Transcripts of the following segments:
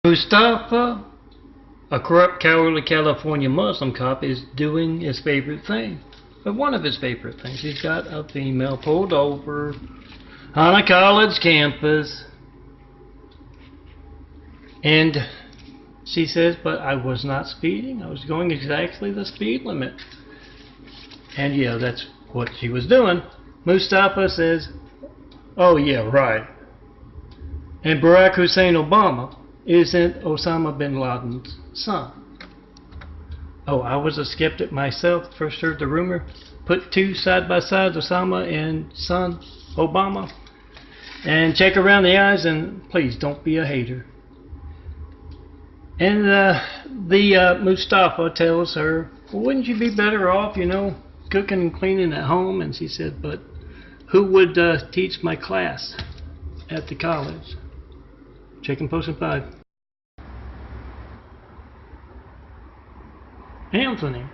Mustafa, a corrupt, cowardly California Muslim cop, is doing his favorite thing. But one of his favorite things. He's got a female pulled over on a college campus. And she says, but I was not speeding. I was going exactly the speed limit. And yeah, that's what she was doing. Mustafa says, oh yeah, right. And Barack Hussein Obama isn't Osama bin Laden's son. Oh, I was a skeptic myself. First heard the rumor. Put two side by side, Osama and son Obama, and check around the eyes, and please don't be a hater. And Mustafa tells her, well, wouldn't you be better off, you know, cooking and cleaning at home? And she said, but who would teach my class at the college? Checking Post 5. Anthony.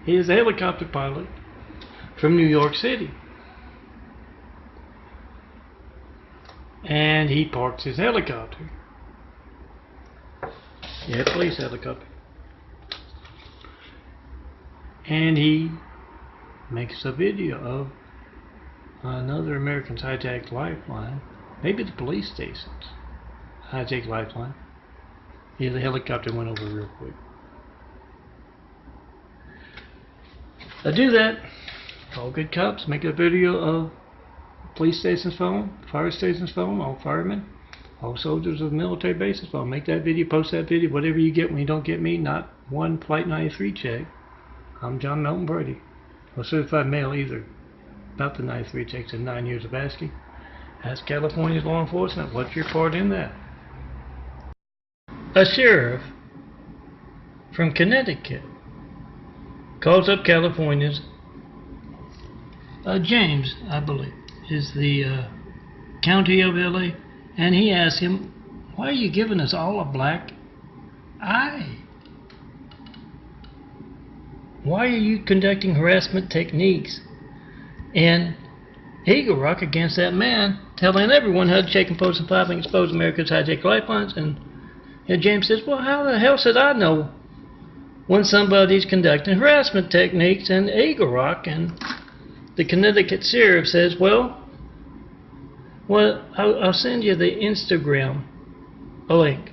He is a helicopter pilot from New York City. And he parks his helicopter. Yeah, police helicopter. And he makes a video of another American's hijacked Lifeline. Maybe the police station's hijacked Lifeline. Yeah, the helicopter went over real quick. I do that. All good cops make a video of police station's phone, fire station's phone, all firemen, all soldiers of military bases phone. Make that video, post that video, whatever you get when you don't get me. Not one Flight 93 check. I'm John Melton Brady. No certified mail either. About the 93 checks and 9 years of asking. Ask California's law enforcement, what's your part in that? A sheriff from Connecticut calls up California's James, I believe, is the county of LA, and he asks him, why are you giving us all a black eye? Why are you conducting harassment techniques in Eagle Rock against that man, telling everyone how to check and post and 5 and expose America's hijacked lifelines? And James says, well, how the hell should I know when somebody's conducting harassment techniques in Eagle Rock? And the Connecticut sheriff says, well, I'll send you the Instagram link.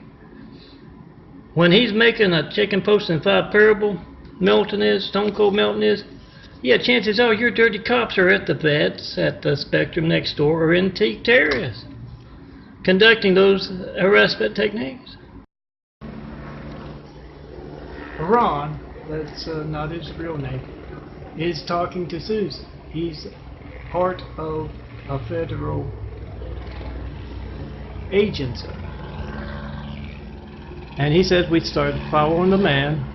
When he's making a check and post and 5 parable, Melton is, Stone Cold Melton is, yeah, chances are your dirty cops are at the vets, at the Spectrum next door, or in T Terrace, conducting those harassment techniques. Ron, that's not his real name, is talking to Susan. He's part of a federal agency. And he says we started following the man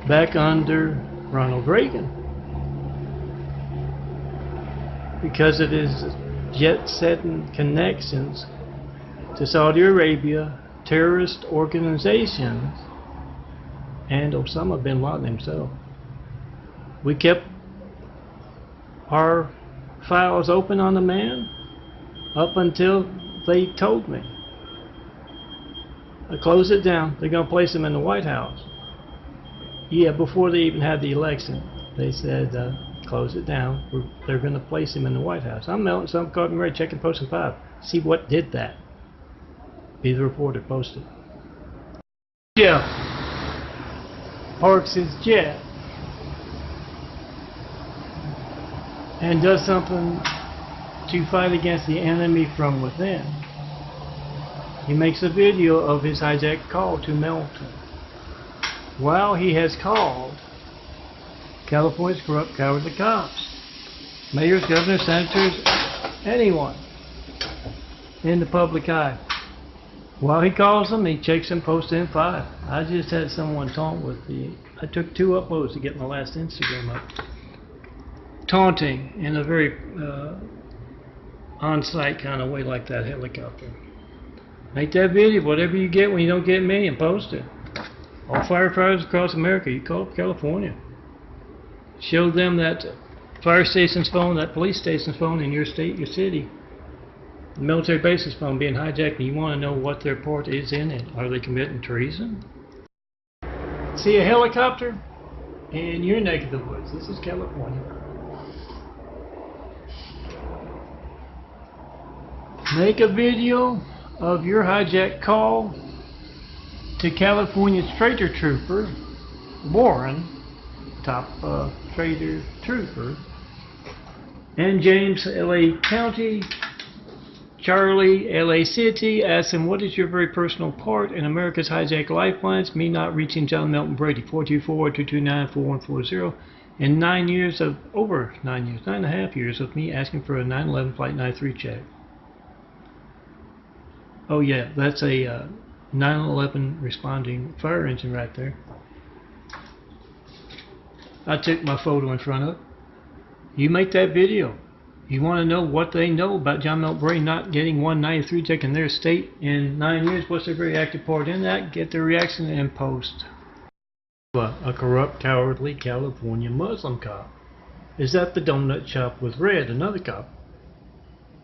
back under Ronald Reagan because of his jet-setting connections to Saudi Arabia, terrorist organizations, and Osama bin Laden himself. We kept our files open on the man up until they told me. I closed it down. They're going to place him in the White House. Yeah, before they even had the election, they said, close it down. They're going to place him in the White House. I'm Melton, so I'm calling ready, checking Post 5. See what did that. Be the reporter, posted. Yeah. Parks his jet and does something to fight against the enemy from within. He makes a video of his hijacked call to Melton. While he has called California's corrupt, cowardly cops, mayors, governors, senators, anyone in the public eye. While he calls them, he checks and posts in 5. I just had someone taunt with I took 2 uploads to get my last Instagram up. Taunting in a very on-site kind of way, like that helicopter. Make that video, whatever you get when you don't get me, and post it. All firefighters across America, you call up California. Show them that fire station's phone, that police station's phone in your state, your city. military bases phone being hijacked, and you want to know what their part is in it. Are they committing treason? See a helicopter in your neck of the woods. This is California. Make a video of your hijack call to California's traitor trooper, Warren, top traitor trooper, and James, LA County, Charlie, LA City. Ask him, what is your very personal part in America's hijacked lifelines? Me not reaching John Melton Brady, 424-229-4140. In 9 years of, over 9 years, 9.5 years of me asking for a 9/11 Flight 93 check. Oh yeah, that's a 9/11 responding fire engine right there. I took my photo in front of it. You make that video. You want to know what they know about John Melton Brady not getting 193 check in their state in 9 years. What's their very active part in that? Get their reaction and post. A corrupt, cowardly California Muslim cop is at the donut shop with Red, another cop.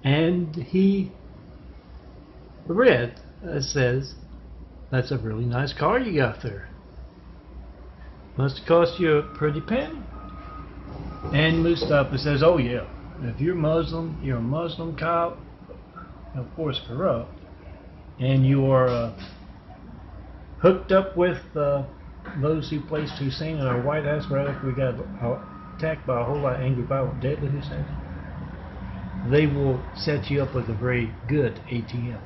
And Red says, that's a really nice car you got there. Must have cost you a pretty penny. And Mustafa says, oh yeah, if you're Muslim, you're a Muslim cop, of course corrupt, and you are hooked up with those who placed Hussein in our White House right after we got attacked by a whole lot of angry, violent, deadly Hussein, they will set you up with a very good ATM.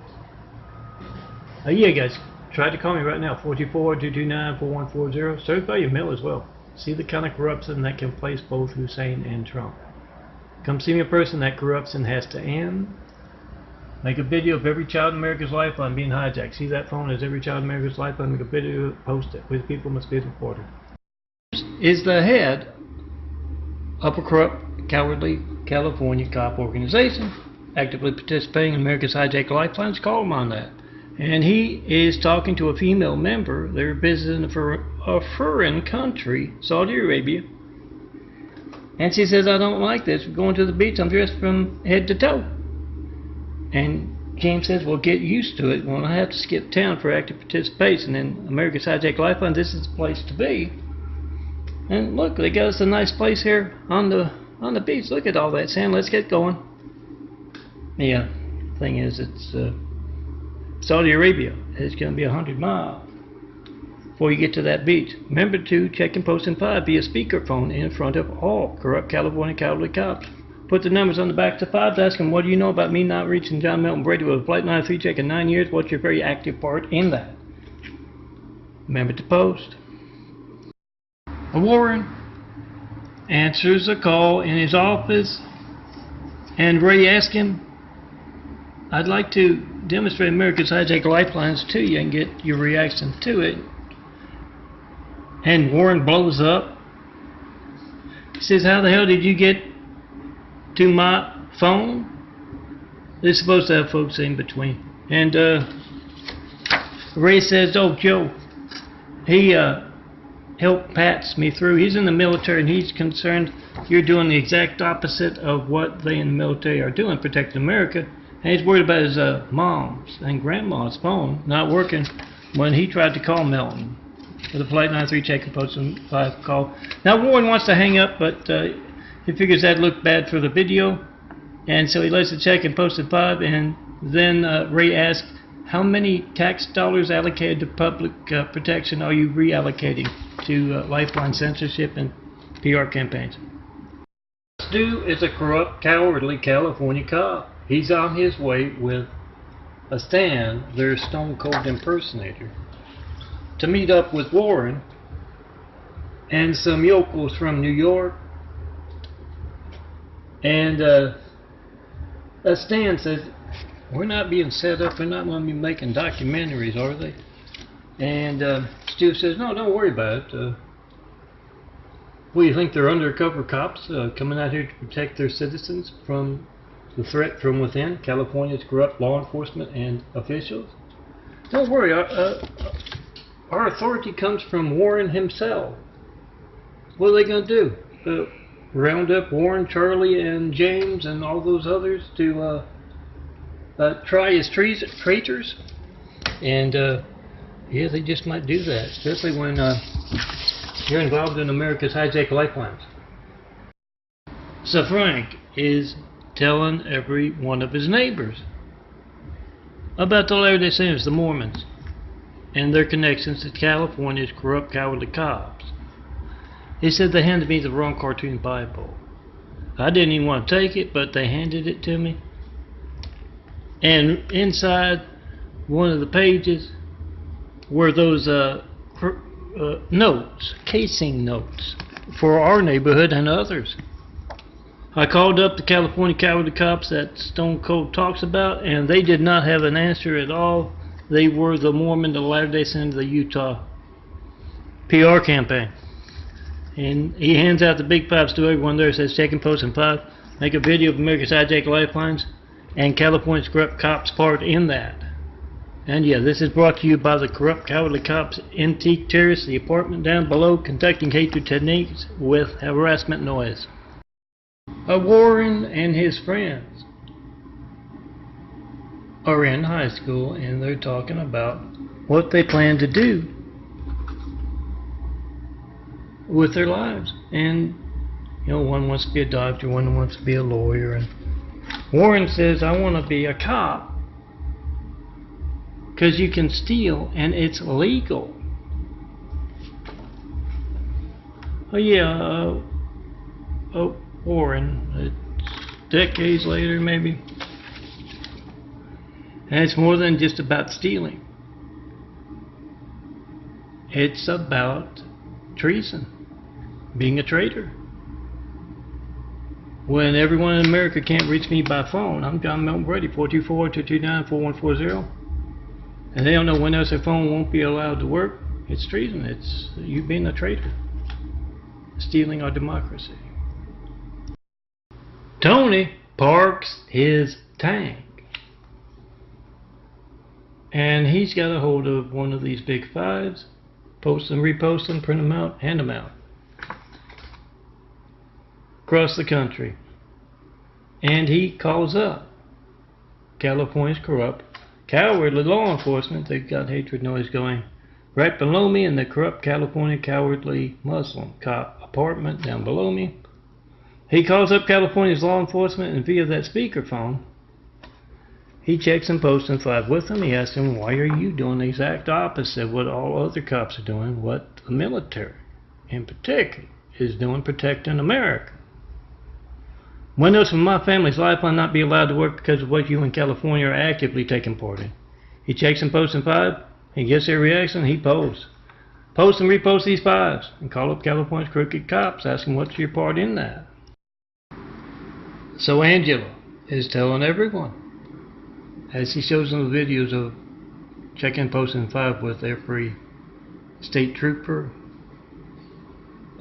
Yeah guys, try to call me right now, 424-229-4140. Certify your mail as well. See the kind of corruption that can place both Hussein and Trump. Come see me in person. That corruption has to end. Make a video of every child in America's lifeline being hijacked. See that phone as every child in America's lifeline. Make a video, post it. With people must be reported. Is the head of a corrupt, cowardly California cop organization actively participating in America's hijacked lifelines. Call him on that. And he is talking to a female member. They're visiting a foreign country, Saudi Arabia. And she says, I don't like this. We're going to the beach. I'm dressed from head to toe. And James says, well, get used to it. Well, I have to skip town for active participation in America's hijacked lifeline. This is the place to be. And look, they got us a nice place here on the beach. Look at all that sand. Let's get going. Yeah, thing is, it's Saudi Arabia. It's going to be 100 miles before you get to that beach. Remember to check and post in 5 via speakerphone in front of all corrupt California cowardly cops. Put the numbers on the back to 5. Ask them, what do you know about me not reaching John Melton Brady with a Flight 93 check in 9 years? What's your very active part in that? Remember to post. Warren answers a call in his office, and Ray asks him, I'd like to demonstrate America's hijacked lifelines to you and get your reaction to it. And Warren blows up. He says, how the hell did you get to my phone? They're supposed to have folks in between. And Ray says, oh, Joe, he helped patch me through. He's in the military and he's concerned you're doing the exact opposite of what they in the military are doing, protecting America. And he's worried about his mom's and grandma's phone not working when he tried to call Melton with a Flight 93 check and post 5 call. Now Warren wants to hang up, but he figures that looked bad for the video, and so he lets it check and posted 5. And then Ray asks, how many tax dollars allocated to public protection are you reallocating to Lifeline censorship and PR campaigns? Stu is a corrupt, cowardly California cop. He's on his way with a Stan, their stone cold impersonator, to meet up with Warren and some yokels from New York. And Stan says, we're not being set up, they're not going to be making documentaries, are they? And Stu says, no, don't worry about it. Well, you think they're undercover cops coming out here to protect their citizens from the threat from within, California's corrupt law enforcement and officials? Don't worry, our authority comes from Warren himself. What are they going to do? Round up Warren, Charlie, and James, and all those others to try as traitors, and yeah, they just might do that, especially when you're involved in America's hijacked lifelines. So Frank is telling every one of his neighbors about the Latter-day Saints, the Mormons, and their connections to California's corrupt, cowardly cops. He said they handed me the wrong cartoon Bible. I didn't even want to take it, but they handed it to me. And inside one of the pages were those notes, casing notes, for our neighborhood and others. I called up the California cowardly cops that Stone Cold talks about, and they did not have an answer at all. They were the Mormon, the Latter-day Saints, the Utah PR campaign. And he hands out the big pipes to everyone there. Says, check and post and 5. Make a video of America's hijacked lifelines and California's corrupt cops part in that. And yeah, this is brought to you by the corrupt, cowardly cops, antique terrorists, the apartment down below, conducting hatred techniques with harassment noise. Warren and his friends are in high school, and they're talking about what they plan to do with their lives. And you know, one wants to be a doctor, one wants to be a lawyer, and Warren says, I want to be a cop because you can steal and it's legal. Oh yeah, Warren, it's decades later maybe, and it's more than just about stealing. It's about treason, being a traitor. When everyone in America can't reach me by phone, I'm John Melton Brady, 424-229-4140, and they don't know when else their phone won't be allowed to work. It's treason. It's you being a traitor, stealing our democracy. Tony parks his tank, and he's got a hold of one of these big fives, post them, repost them, print them out, hand them out across the country. And he calls up California's corrupt, cowardly law enforcement. They've got hatred noise going right below me in the corrupt California cowardly Muslim cop apartment down below me. He calls up California's law enforcement, and via that speakerphone he checks and posts in 5 with them. He asks them, why are you doing the exact opposite of what all other cops are doing, what the military in particular is doing, protecting America? When else will my family's lifeline not be allowed to work because of what you in California are actively taking part in? He checks and posts in 5, he gets their reaction, he posts. Post and repost these 5s, and call up California's crooked cops, asking what's your part in that. So Angela is telling everyone, as he shows them the videos of checking and posting 5 with every state trooper,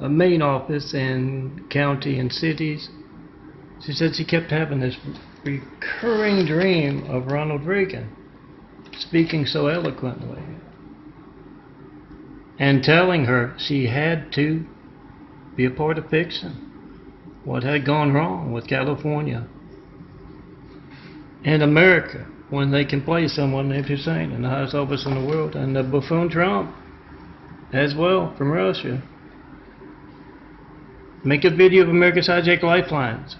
a main office and county and cities. She said she kept having this recurring dream of Ronald Reagan speaking so eloquently and telling her she had to be a part of fixing what had gone wrong with California and America when they can play someone named Hussein in the highest office in the world, and the buffoon Trump as well from Russia. Make a video of America's hijacked lifelines.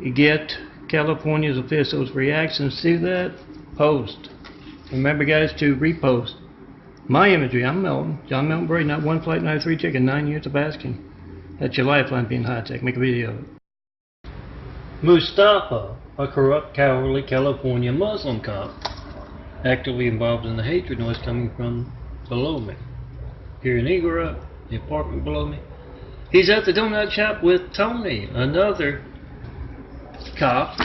You get California's officials' reactions to that. Post. Remember, guys, to repost my imagery. I'm Melton, John Melton Brady, not one flight, 93 chicken, 9 years of asking. That's your lifeline being hijacked. Make a video of it. Mustafa, a corrupt, cowardly California Muslim cop, actively involved in the hatred noise coming from below me. Here in Igora, the apartment below me. He's at the donut shop with Tony, another cop,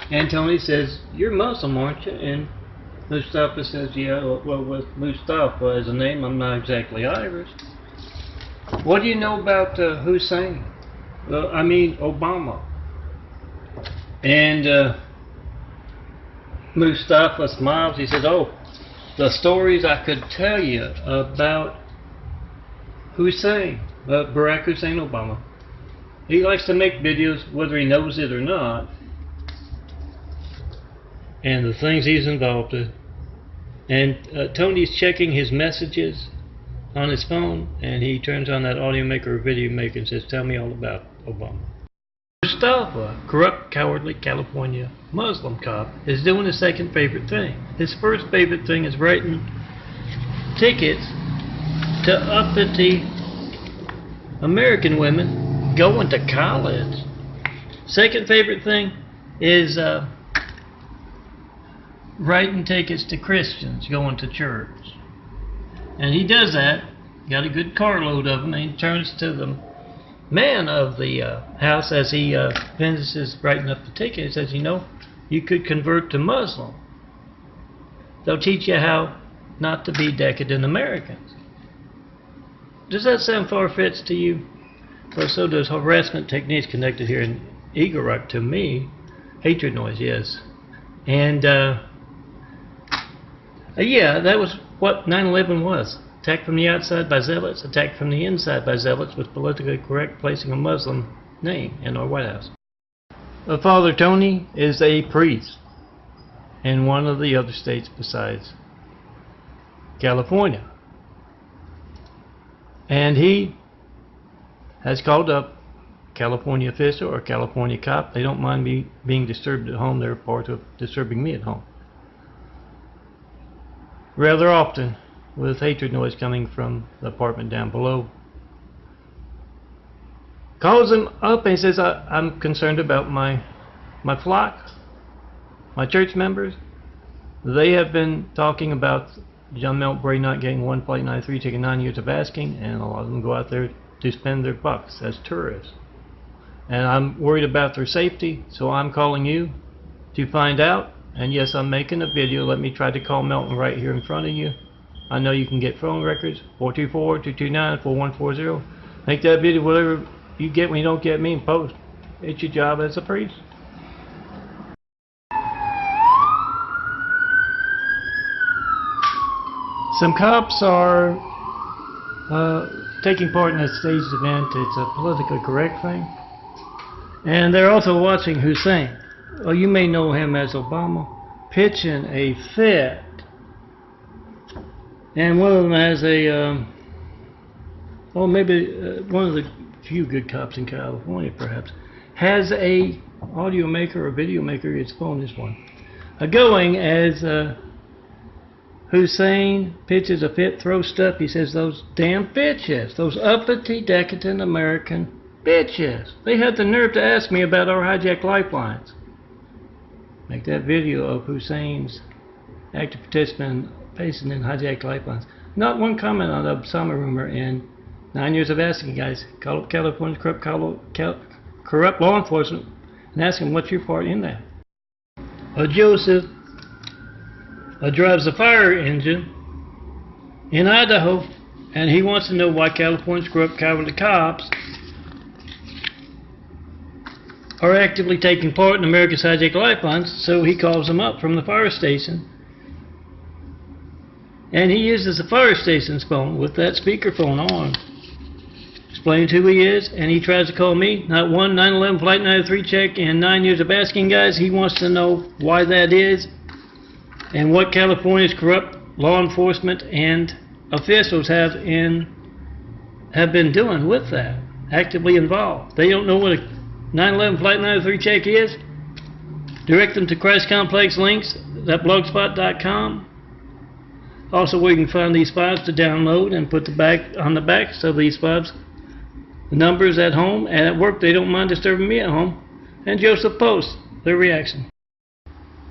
and Tony says, you're Muslim, aren't you? And Mustafa says, yeah, well, with Mustafa as a name, I'm not exactly Irish. What do you know about Hussein? Obama. And Mustafa smiles. He says, oh, the stories I could tell you about Hussein, Barack Hussein Obama. He likes to make videos, whether he knows it or not, and the things he's involved in. And Tony's checking his messages on his phone, and he turns on that audio maker or video maker and says, "Tell me all about Obama." Mustafa, corrupt, cowardly California Muslim cop, is doing his second favorite thing. His first favorite thing is writing tickets to uppity American women going to college. Second favorite thing is writing tickets to Christians going to church. And he does that, got a good carload of them, and he turns to the man of the house as he finishes writing up the ticket. He says, "You know, you could convert to Muslim. They'll teach you how not to be decadent Americans." Does that sound far-fetched to you? Well, so does harassment techniques connected here in Eagle Rock to me. Hatred noise, yes. And yeah, that was what 9/11 was. Attack from the outside by zealots, attack from the inside by zealots with politically correct placing a Muslim name in our White House. Father Tony is a priest in one of the other states besides California. And he has called up California official or California cop. They don't mind me being disturbed at home. They're part of disturbing me at home. Rather often, with hatred noise coming from the apartment down below. Calls him up and says, I'm concerned about my flock, my church members. They have been talking about John Melt Brady not getting one Flight 93, taking 9 years of asking, and a lot of them go out there to spend their bucks as tourists. And I'm worried about their safety, so I'm calling you to find out. And yes, I'm making a video. Let me try to call Melton right here in front of you. I know you can get phone records, 424-229-4140. Make that video whatever you get when you don't get me and post. It's your job as a priest. Some cops are taking part in a staged event. It's a politically correct thing. And they're also watching Hussein. Well, you may know him as Obama, pitching a fit. And one of them has a, one of the few good cops in California, perhaps, has a audio maker or video maker. Its phone is one. Going as Hussein pitches a fit, throws stuff. He says, "Those damn bitches, those uppity, decadent American bitches. They had the nerve to ask me about our hijacked lifelines." Make that video of Hussein's active participant facing in hijacked lifelines. Not one comment on the Osama rumor in 9 years of asking. Guys, call up California's corrupt law enforcement and ask them what's your part in that. Joseph drives a fire engine in Idaho, and he wants to know why California's corrupt cowardly cops are actively taking part in America's hijacked lifelines. So he calls them up from the fire station. And he uses the fire station's phone with that speakerphone on. Explains who he is, and he tries to call me. Not one 9/11 Flight 93 check and 9 years of asking, guys. He wants to know why that is and what California's corrupt law enforcement and officials have been doing with that. Actively involved. They don't know what a 9/11 Flight 93 check is. Direct them to Christ Complex links at blogspot.com. Also, where you can find these files to download and put on the back so these files, the numbers at home and at work, they don't mind disturbing me at home. And Joseph posts their reaction.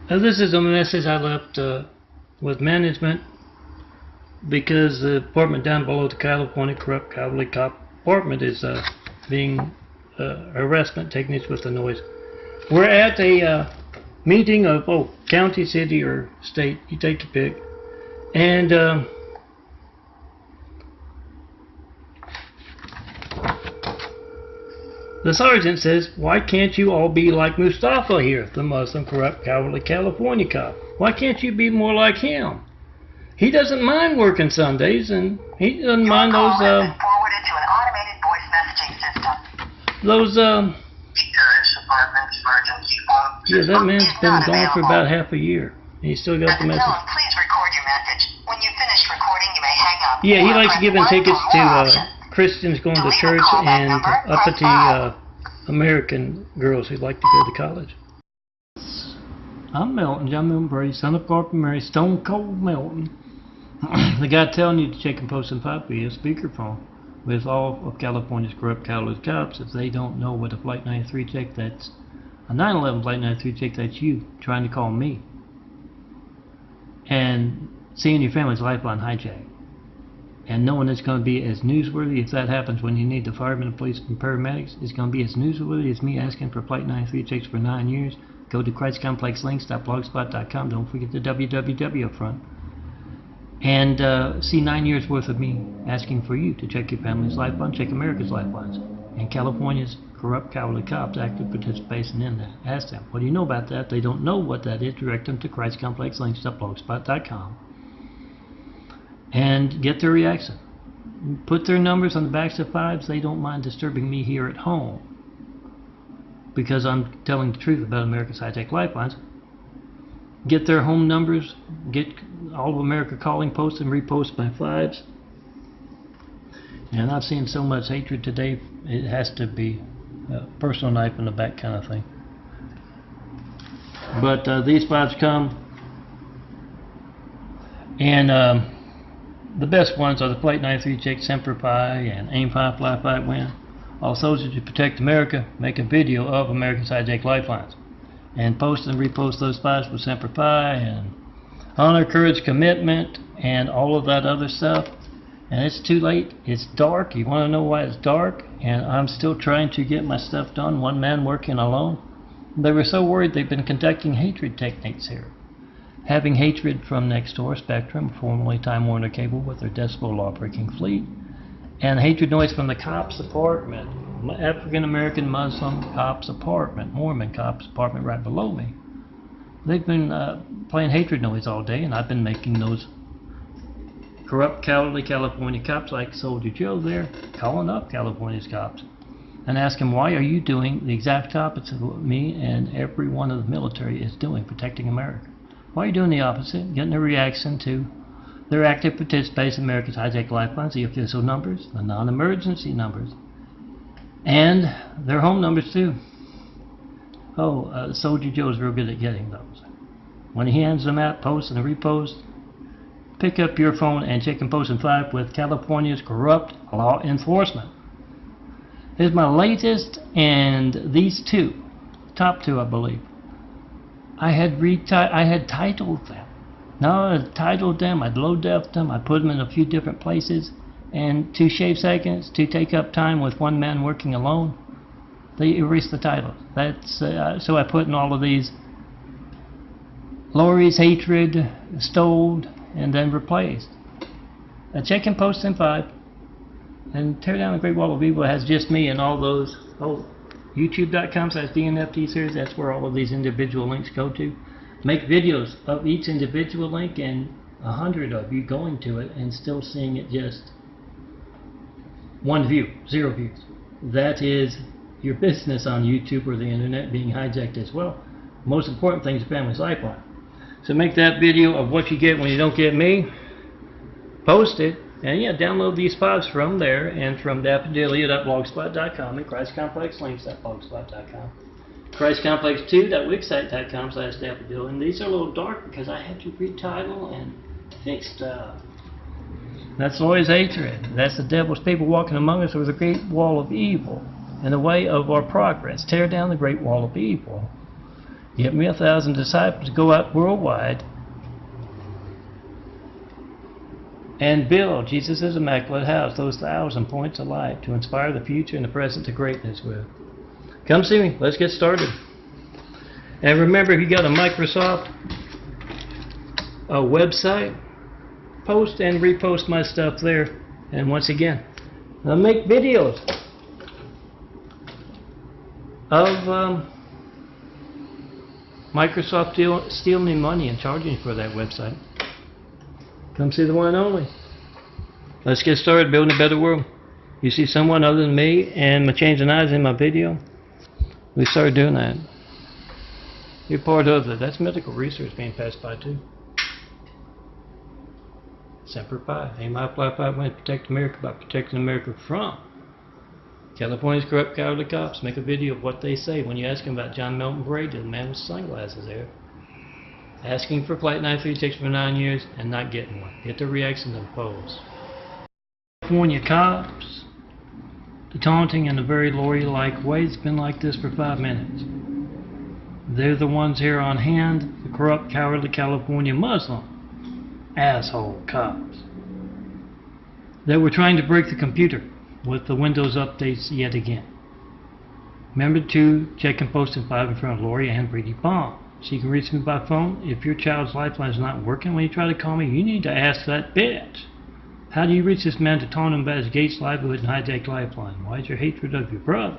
This is a message I left with management because the apartment down below the California corrupt cowardly cop apartment is being harassment techniques with the noise. We're at a meeting of county, city, or state. You take your pick. And the sergeant says, "Why can't you all be like Mustafa here, the Muslim, corrupt, cowardly California cop? Why can't you be more like him? He doesn't mind working Sundays, and he doesn't mind those forwarded to an automated voice messaging system. Those Sheriff's Department Yeah, that man's been gone for about half a year. He still got the message. Please record your message. When you finish recording, you may hang up. Yeah, he likes giving tickets to Christians going to church and uppity American girls who like to go to college. I'm Melton, John Milton Brady, son of Corporal Mary, Stone Cold Melton. The guy telling you to check and post and pop via speakerphone with all of California's corrupt catalyst cops. If they don't know what a Flight 93 check, that's a 9/11 Flight 93 check, that's you trying to call me. And seeing your family's lifeline hijacked. And knowing it's going to be as newsworthy, if that happens when you need the firemen, the police, and paramedics, it's going to be as newsworthy as me asking for Flight 93 checks for 9 years. Go to ChristComplexLinks.blogspot.com. Don't forget the www up front. And see 9 years worth of me asking for you to check your family's lifeline, check America's lifelines. And California's corrupt cowardly cops active participation in that. Ask them, what do you know about that? If they don't know what that is, direct them to ChristComplexLinks.blogspot.com and get their reaction. Put their numbers on the backs of fives. They don't mind disturbing me here at home because I'm telling the truth about America's high-tech lifelines. Get their home numbers, get all of America calling, post and repost by fives. And I've seen so much hatred today, it has to be a personal knife in the back kind of thing. But these fives come, and the best ones are the Flight 93 check, Semper Fi, and Aim 5, Fly 5, Win. All soldiers who protect America make a video of America's hijacked lifelines. And post and repost those files with Semper Fi and honor, courage, commitment, and all of that other stuff. And it's too late. It's dark. You want to know why it's dark? And I'm still trying to get my stuff done. One man working alone. They were so worried they've been conducting hatred techniques here. Having hatred from next door, Spectrum, formerly Time Warner Cable with their decibel law-breaking fleet. And hatred noise from the cops' apartment. African-American Muslim cops' apartment, Mormon cops' apartment right below me. They've been playing hatred noise all day, and I've been making those corrupt, cowardly California cops like Soldier Joe there, calling up California's cops and asking, why are you doing the exact opposite of what me and every one of the military is doing, protecting America? Why are you doing the opposite? Getting a reaction to their active participation in America's hijacked lifelines, the official numbers, the non-emergency numbers, and their home numbers too. Soldier Joe's real good at getting those. When he hands them out, post and repost, pick up your phone and check and post and five with California's corrupt law enforcement. Here's my latest, and these two, top two I believe. I had titled them. Now I titled them, I'd low def them, I put them in a few different places, and to shave seconds, to take up time with one man working alone, they erased the title. That's so I put in all of these: Lori's hatred, stole, and then replaced. Check and post in 5, and tear down the Great Wall of Evil. It has just me and all those. YouTube.com/DNFT series. That's where all of these individual links go to. Make videos of each individual link, and 100 of you going to it and still seeing it just 1 view, 0 views. That is your business on YouTube or the internet being hijacked as well. Most important thing is family's lifeline. So make that video of what you get when you don't get me, post it, and yeah, download these files from there and from daffodilia.blogspot.com and ChristComplexLinks.blogspot.com. ChristComplex2.wixsite.com/daffodil. And these are a little dark because I had to retitle and fix stuff. That's always hatred. That's the devil's people walking among us with a great wall of evil in the way of our progress. Tear down the great wall of evil. Get me 1,000 disciples to go out worldwide and build Jesus' immaculate house, those 1,000 points of light to inspire the future and the present to greatness with. Come see me. Let's get started. And remember, if you got a Microsoft website, post and repost my stuff there. And once again, I'll make videos of Microsoft stealing me money and charging for that website. Come see the one and only. Let's get started building a better world. You see someone other than me and my changing eyes in my video? We started doing that. You're part of it. That's medical research being passed by too. Semper Fi. Aim high, fly high, win, protect America by protecting America from California's corrupt, cowardly cops. Make a video of what they say when you ask them about John Milton Brady, the man with sunglasses there. Asking for Flight 93 takes for 9 years and not getting one. Get the reaction and pose. California cops, the taunting in a very lawyer-like way. It's been like this for 5 minutes. They're the ones here on hand, the corrupt, cowardly California Muslim asshole cops. They were trying to break the computer with the Windows updates yet again. Remember to check and post in 5 in front of Lori and Brady Bomb. So you can reach me by phone. If your child's lifeline is not working when you try to call me, you need to ask that bitch. How do you reach this man to taunt him about his Gates livelihood and hijacked lifeline? Why is your hatred of your brother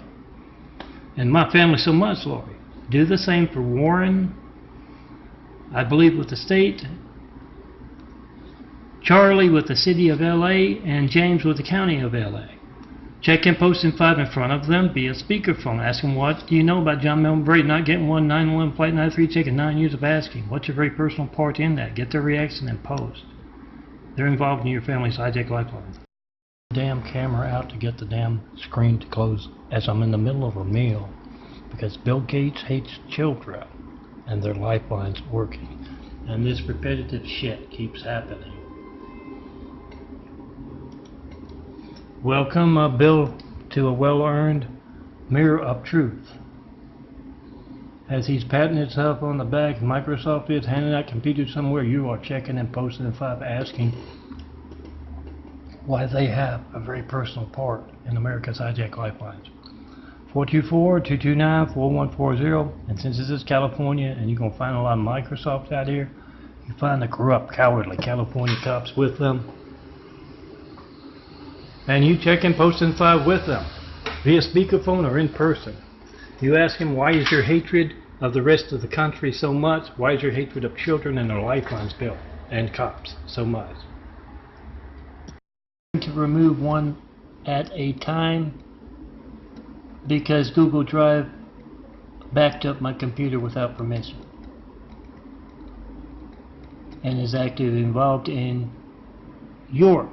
and my family so much, Lori? Do the same for Warren, I believe with the state, Charlie with the city of LA, and James with the county of LA. Check and post in 5 in front of them via speakerphone. Ask them, what do you know about John Milton Brady not getting one 911 Flight 93 taking 9 years of asking? What's your very personal part in that? Get their reaction and post. They're involved in your family's hijack lifeline. Damn camera out to get the damn screen to close as I'm in the middle of a meal because Bill Gates hates children and their lifeline's working. And this repetitive shit keeps happening. Welcome, Bill, to a well-earned mirror of truth. As he's patting himself on the back, Microsoft is handing out computers somewhere. You are checking and posting in 5 asking why they have a very personal part in America's hijack lifelines. 424-229-4140. And since this is California and you're going to find a lot of Microsoft out here, you find the corrupt, cowardly California cops with them. And you check and post in 5 with them, via speakerphone or in person. You ask them, why is your hatred of the rest of the country so much? Why is your hatred of children and their lifelines built, and cops, so much? To remove one at a time, because Google Drive backed up my computer without permission, and is actively involved in your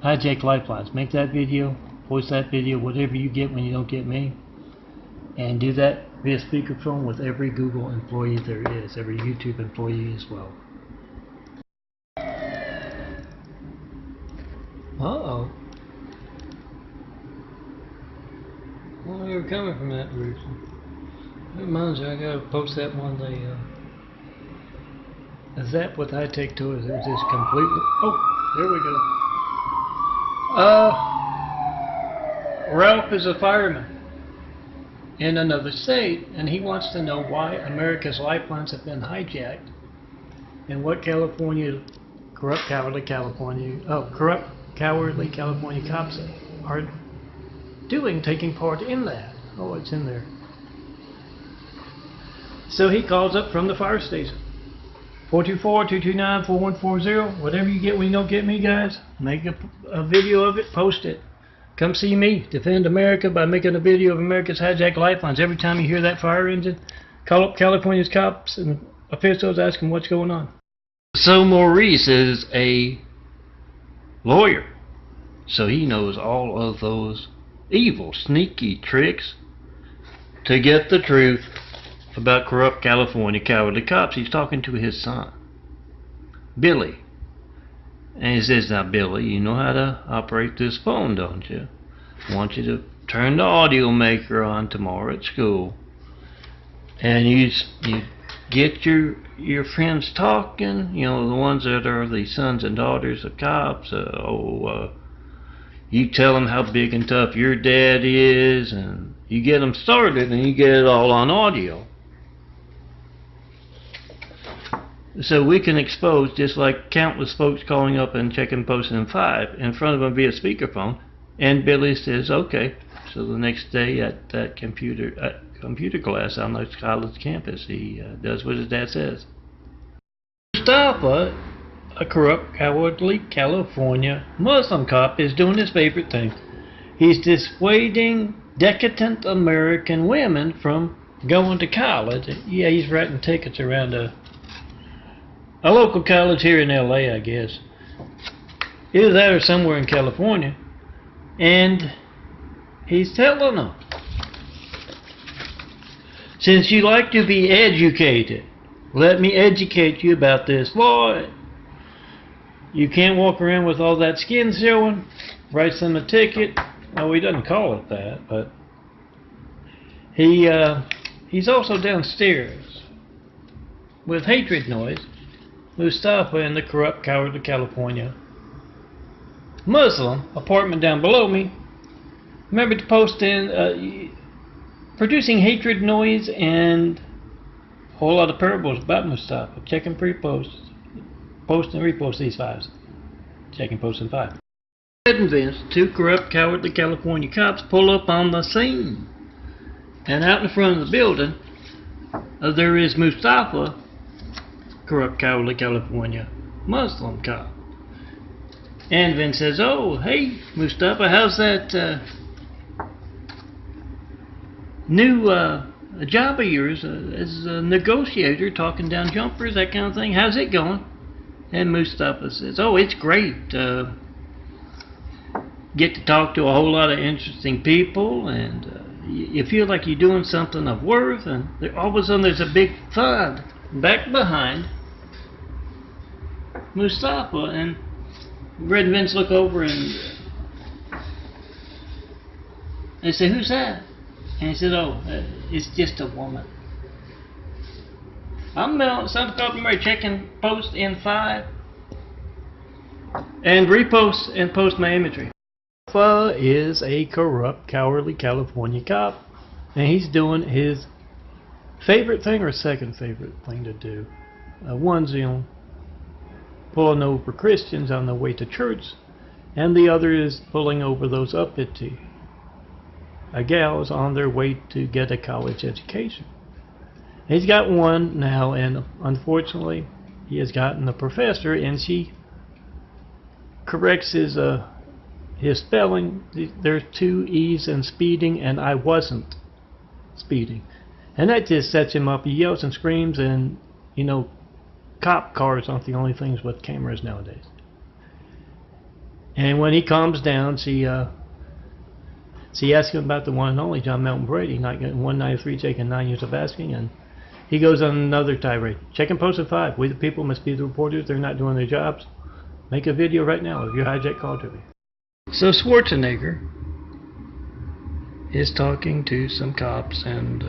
hijack lifelines. Make that video, post that video, whatever you get when you don't get me, and do that via speakerphone with every Google employee there is, every YouTube employee as well. Uh-oh. Well, they were coming from that direction. That reminds me, I gotta post that one day. Is that what I take to it? Is this completely... Oh, there we go. Ralph is a fireman in another state, and he wants to know why America's lifelines have been hijacked and what corrupt, cowardly California cops are doing, taking part in that. Oh, it's in there. So he calls up from the fire station. 424-229-4140. Whatever you get when you don't get me, guys, make a video of it, post it. Come see me defend America by making a video of America's hijacked lifelines. Every time you hear that fire engine, call up California's cops and officials, ask them what's going on. So Maurice is a lawyer, so he knows all of those evil, sneaky tricks to get the truth about corrupt California cowardly cops. He's talking to his son, Billy. And he says, now Billy, you know how to operate this phone, don't you? I want you to turn the audio maker on tomorrow at school. And you get your friends talking, you know, the ones that are the sons and daughters of cops. You tell them how big and tough your dad is, and you get them started, and you get it all on audio. So we can expose, just like countless folks calling up and checking posting in 5 in front of them via speakerphone. And Billy says, okay. So the next day at that computer class on the college campus, he does what his dad says. Mustafa, a corrupt, cowardly California Muslim cop, is doing his favorite thing. He's dissuading decadent American women from going to college. Yeah, he's writing tickets around a local college here in LA, I guess. Either that or somewhere in California. And he's telling them, since you like to be educated, let me educate you about this, Floyd. You can't walk around with all that skin showing. Writes them a ticket. No, he doesn't call it that, but he's also downstairs with hatred noise. Mustafa and the corrupt coward of California Muslim apartment down below me. Remember to post in producing hatred noise and a whole lot of parables about Mustafa. Check and pre-post. Post and repost these files. Check and post in 5. Ed and Vince, two corrupt cowardly California cops, pull up on the scene. And out in front of the building, there is Mustafa, corrupt cowardly California Muslim cop. And Vince says, "Oh, hey, Mustafa, how's that new job of yours as a negotiator, talking down jumpers, that kind of thing? How's it going?" And Mustafa says, "Oh, it's great. Get to talk to a whole lot of interesting people, and you feel like you're doing something of worth, and all of a sudden there's a big thud back behind Mustafa, and Red and Vince look over and they say, "Who's that?" And he said, "Oh, it's just a woman." I'm Mel, son of Copy checking post in 5 and repost and post my imagery. Mustafa is a corrupt, cowardly California cop, and he's doing his favorite thing or second favorite thing to do. One's, pulling over Christians on the way to church, and the other is pulling over those uppity gals on their way to get a college education. He's got one now, and unfortunately he has gotten a professor, and she corrects his spelling. There's 2 E's in speeding, and I wasn't speeding. And that just sets him up. He yells and screams, and cop cars aren't the only things with cameras nowadays. And when he calms down, she asks him about the one and only John Melton Brady, not getting 193 taking 9 years of asking, and he goes on another tirade. Check and post at 5. We the people must be the reporters. They're not doing their jobs. Make a video right now of your hijack call to me. So Schwarzenegger is talking to some cops and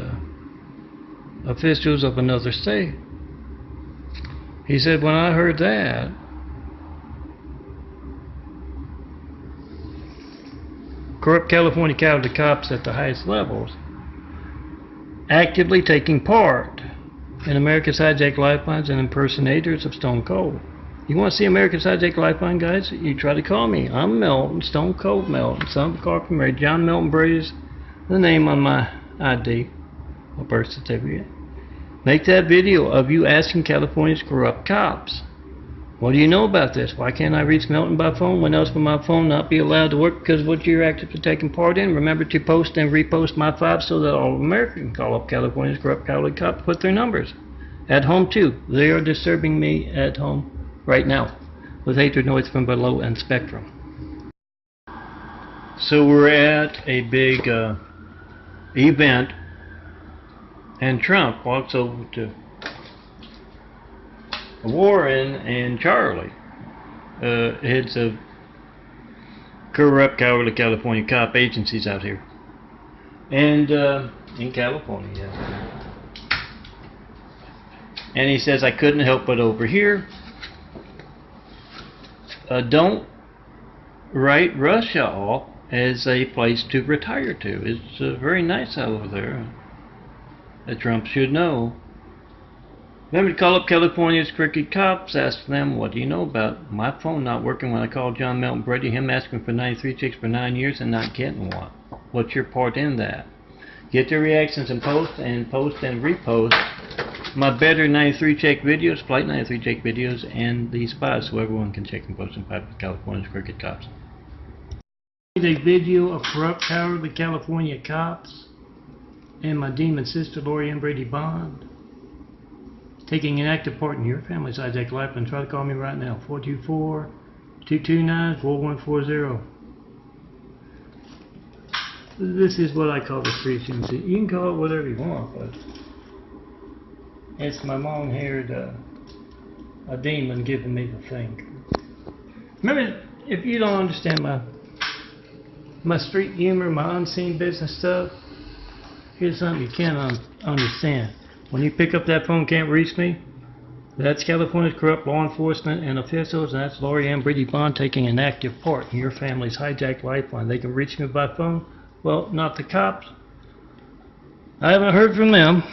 officials of another state. He said, when I heard that, corrupt California cowardly cops at the highest levels actively taking part in America's hijack lifelines and impersonators of Stone Cold. You want to see America's hijack lifeline, guys? You try to call me. I'm Melton, Stone Cold Melton, son of a car from John Melton Brady's the name on my ID or birth certificate. Make that video of you asking California's corrupt cops, what do you know about this? Why can't I reach Melton by phone? When else will my phone not be allowed to work because of what you're actively taking part in? Remember to post and repost my 5 so that all of America can call up California's corrupt cowardly cops, put their numbers. At home too. They are disturbing me at home right now with hatred noise from below and spectrum. So we're at a big event, and Trump walks over to Warren and Charlie, heads of corrupt, cowardly California cop agencies out here, and in California, yes. And he says, I couldn't help but overhear. Don't write Russia off as a place to retire to. It's very nice over there. That Trump should know. Remember to call up California's crooked cops, ask them, what do you know about my phone not working when I called John Melton Brady, him asking for 93 chicks for 9 years and not getting one? What's your part in that? Get their reactions and post and repost my better 93 check videos, flight 93 check videos, and these spots so everyone can check and post and pipe with California's crooked cops. A video of corrupt, cowardly California cops and my demon sister, Lori Ann Brady Bond, taking an active part in your family's hijacked lifeline. Try to call me right now, 424-229-4140. This is what I call the street humor. You can call it whatever you want, but it's my long-haired a demon giving me the finger. Remember, if you don't understand my street humor, my unseen business stuff, here's something you can't understand. When you pick up that phone, can't reach me, that's California's corrupt law enforcement and officials, and that's Lori Ann Brady Bond taking an active part in your family's hijacked lifeline. They can reach me by phone. Well, not the cops. I haven't heard from them.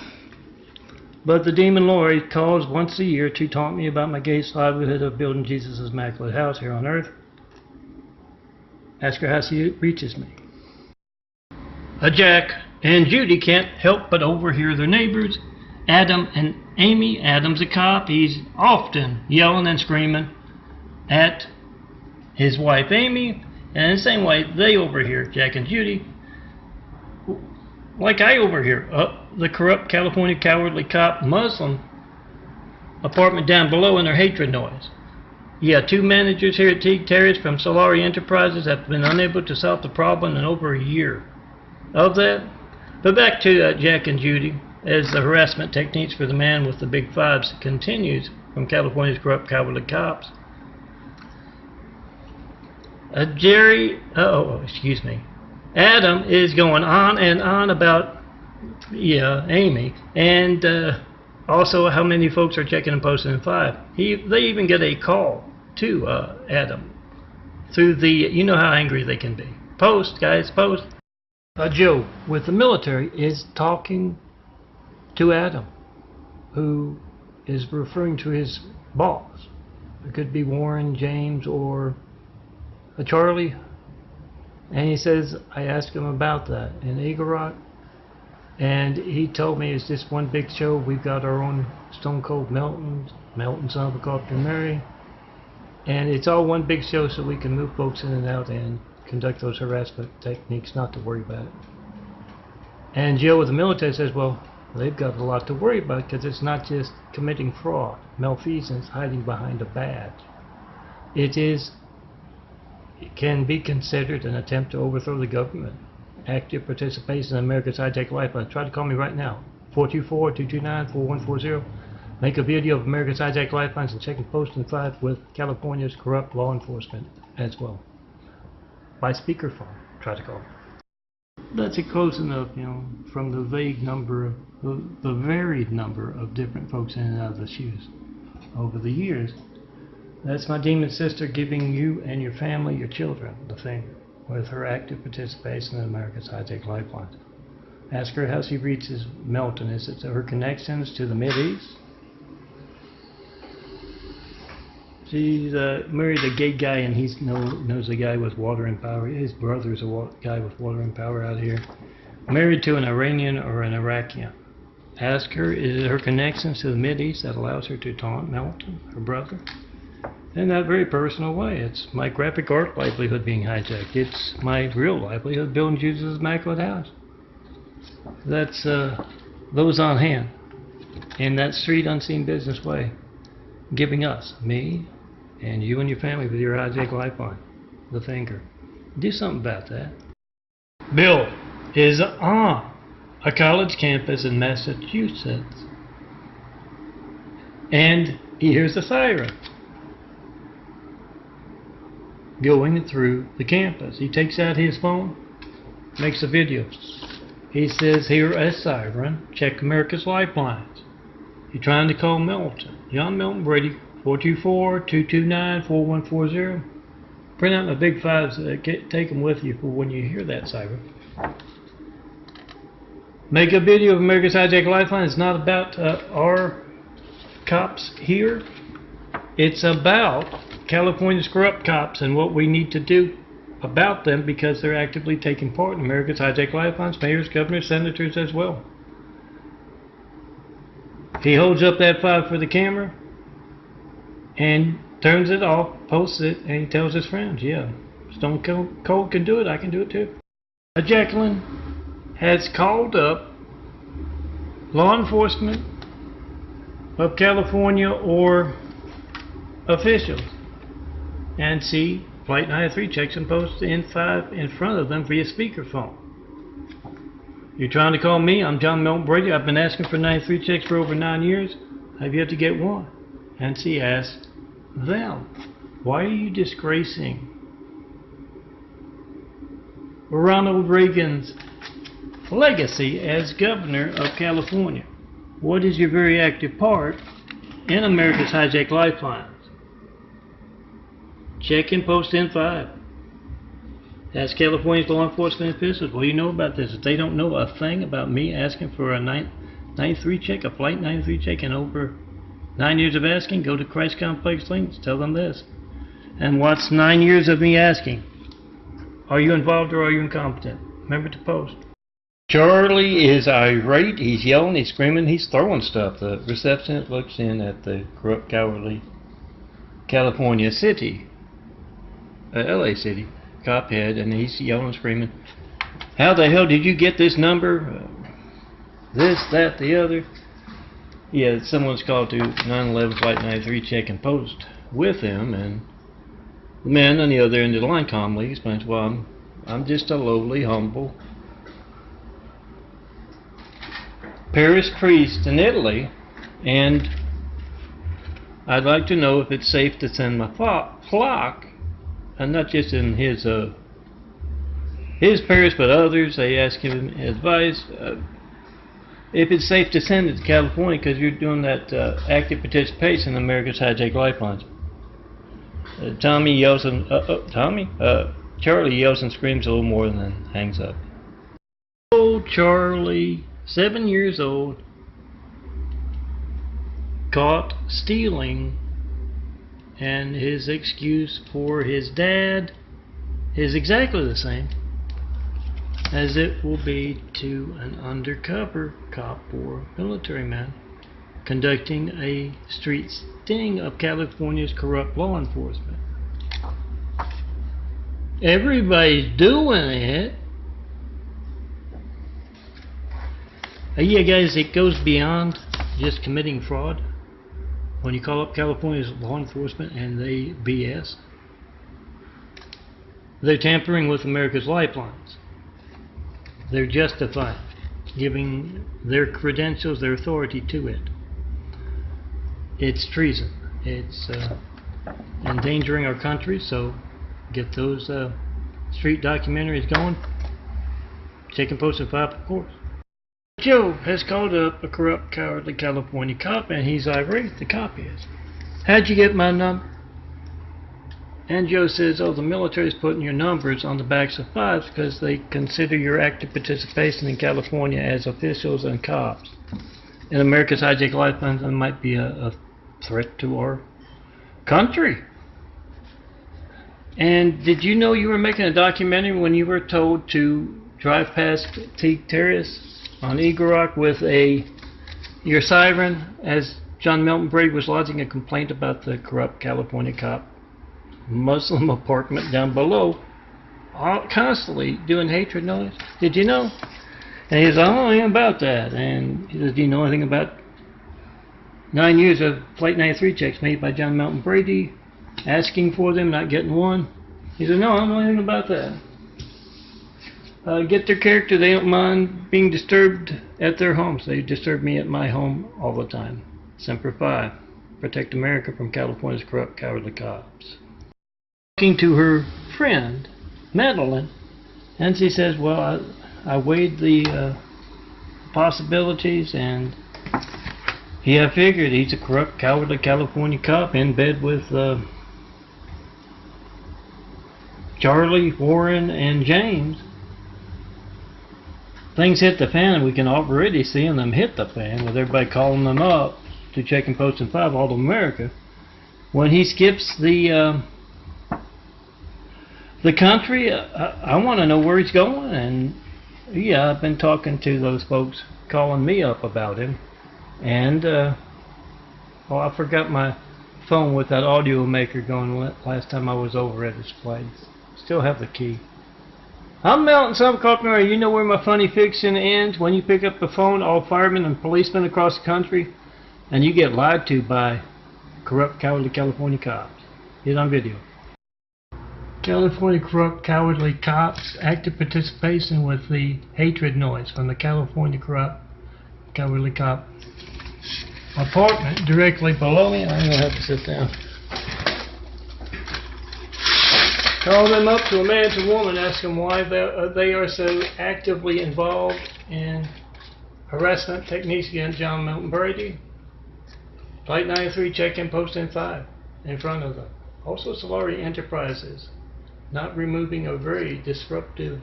But the demon Lori calls once a year to taunt me about my gate's livelihood of building Jesus' immaculate house here on earth. Ask her how she reaches me. Jack and Judy can't help but overhear their neighbors, Adam and Amy. Adam's a cop. He's often yelling and screaming at his wife Amy, and in the same way they overhear Jack and Judy, like I overhear the corrupt California cowardly cop Muslim apartment down below in their hatred noise. Yeah, 2 managers here at Teague Terrace from Solari Enterprises have been unable to solve the problem in over a year of that. But back to Jack and Judy, as the harassment techniques for the man with the big fives continues from California's corrupt cowardly cops. Adam is going on and on about, Amy, and also how many folks are checking and posting in 5. They even get a call to Adam through the, you know how angry they can be. Post, guys, post. Joe with the military is talking to Adam, who is referring to his boss. It could be Warren, James, or Charlie. And he says, I asked him about that in Eagle Rock, and he told me it's just one big show. We've got our own Stone Cold Melton son of a Carpenter Mary, and it's all one big show so we can move folks in and out and conduct those harassment techniques, not to worry about it. And Joe with the military says, well, they've got a lot to worry about because it's not just committing fraud, malfeasance, hiding behind a badge. It can be considered an attempt to overthrow the government. Active participation in America's hijacked lifeline. Try to call me right now. 424-229-4140. Make a video of America's hijacked lifelines and check and post in 5 with California's corrupt law enforcement as well. By speakerphone. Try to call. That's it close enough, from the varied number of different folks in and out of the shoes over the years. That's my demon sister giving you and your family, your children, the finger with her active participation in America's hijacked lifelines. Ask her how she reaches Melton. Is it her connections to the Mideast? She's married a gay guy, and he knows a guy with water and power. His brother's a guy with water and power out here. Married to an Iranian or an Iraqian. Ask her, is it her connections to the Mideast that allows her to taunt Melton, her brother? In that very personal way. It's my graphic art livelihood being hijacked. It's my real livelihood building Jesus' immaculate house. That's those on hand in that street unseen business way, giving us, me, and you and your family with your hijacked lifeline, the finger. Do something about that. Bill is on a college campus in Massachusetts, and he hears the siren going through the campus. He takes out his phone, makes a video. He says, hear a siren, check America's lifelines. He's trying to call Melton. John Melton Brady, 424-229-4140. Print out my big 5s, take them with you for when you hear that siren. Make a video of America's hijacked lifeline. It's not about our cops here. It's about California's corrupt cops and what we need to do about them because they're actively taking part in America's hijacked lifelines, mayors, governors, senators as well. He holds up that 5 for the camera and turns it off, posts it, and he tells his friends, yeah, Stone Cold can do it, I can do it too. Jacqueline has called up law enforcement of California or officials and see Flight 93 checks and posts N5 in front of them via speakerphone. You're trying to call me? I'm John Melton Brady. I've been asking for 93 checks for over 9 years. I've yet to get one. And she asked them, why are you disgracing Ronald Reagan's legacy as governor of California? What is your very active part in America's hijacked lifelines? Check and post N5. Ask California's law enforcement officials, what do you know about this? If they don't know a thing about me asking for a 93 check, a Flight 93 check, and over 9 years of asking, go to Christ Complex links, tell them this. And what's 9 years of me asking? Are you involved or are you incompetent? Remember to post. Charlie is irate, he's yelling, he's screaming, he's throwing stuff. The receptionist looks in at the corrupt, cowardly California city, LA city cop head, and he's yelling and screaming, how the hell did you get this number? This, that, the other. Yeah, someone's called to 911 Flight 93 check and post with him, and the man on the other end of the line calmly explains, well, I'm just a lowly, humble parish priest in Italy, and I'd like to know if it's safe to send my flock, and not just in his parish but others. They ask him advice if it's safe to send it to California because you're doing that active participation in America's hijacked lifelines. Charlie yells and screams a little more and then hangs up. Oh, Charlie, 7 years old, caught stealing, and his excuse for his dad is exactly the same as it will be to an undercover cop or military man conducting a street sting of California's corrupt law enforcement. Everybody's doing it. Yeah, guys, it goes beyond just committing fraud. When you call up California's law enforcement and they BS, they're tampering with America's lifelines. They're justifying giving their credentials, their authority to it. It's treason. It's endangering our country, so get those street documentaries going. Check and post N5, of course. Joe has called up a corrupt, cowardly California cop, and he's irate, the cop is. How'd you get my number? And Joe says, oh, the military's putting your numbers on the backs of fives because they consider your active participation in California as officials and cops. In America's hijacked lifelines, that might be a threat to our country. And did you know you were making a documentary when you were told to drive past Teague Terrace on Eagle Rock with your siren as John Melton Brady was lodging a complaint about the corrupt California cop Muslim apartment down below, constantly doing hatred noise? Did you know? And he says, I don't know anything about that. And he says, do you know anything about 9 years of Flight 93 checks made by John Melton Brady, asking for them, not getting one? He said, no, I don't know anything about that. Get their character. They don't mind being disturbed at their homes. They disturb me at my home all the time. Semper Fi. Protect America from California's corrupt, cowardly cops. Talking to her friend, Madeline, and she says, well, I weighed the possibilities, and I figured he's a corrupt, cowardly California cop in bed with Charlie, Warren, and James. Things hit the fan, and we can already see them hit the fan with everybody calling them up to check and post N5 all of America. When he skips the country, I want to know where he's going. And yeah, I've been talking to those folks calling me up about him. And oh, I forgot my phone with that audio maker going last time I was over at his place. Still have the key. I'm Melton, some carpenter. You know where my funny fiction ends? When you pick up the phone, all firemen and policemen across the country, and you get lied to by corrupt, cowardly California cops. Here's on video. California corrupt, cowardly cops, active participation with the hatred noise from the California corrupt, cowardly cop apartment directly below me. I'm going to have to sit down. Call them up to a man to woman, ask them why they are so actively involved in harassment techniques against John Milton Brady. Flight 93, check-in post in 5 in front of them. Also Solari Enterprises, not removing a very disruptive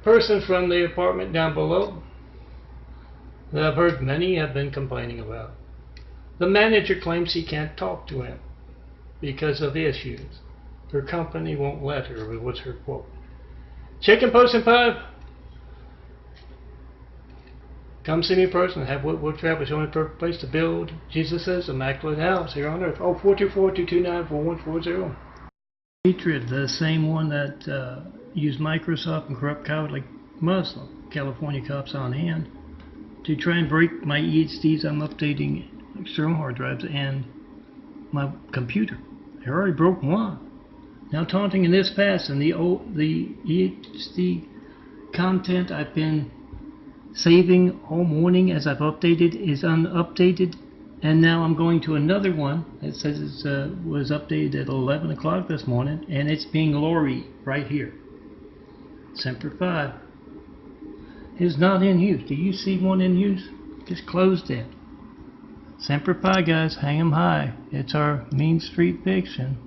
person from the apartment down below that I've heard many have been complaining about. The manager claims he can't talk to him because of issues. Her company won't let her, was her quote. Check-in post in 5. Come see me in person. Have Woodward Travel. It's the only perfect place to build Jesus' immaculate house here on earth. Oh, 424-229-4140. Hatred, the same one that used Microsoft and corrupt, cowardly Muslim California cops on hand to try and break my EHDs. I'm updating external hard drives and my computer. They already broke one. Now taunting in this pass, and the EHD content I've been saving all morning as I've updated is unupdated, and now I'm going to another one that says it was updated at 11 o'clock this morning, and it's being lorry right here. Semper Fi is not in use. Do you see one in use? Just closed it. Semper Fi, guys, hang 'em high. It's our mean street fiction.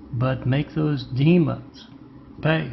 But make those demons pay.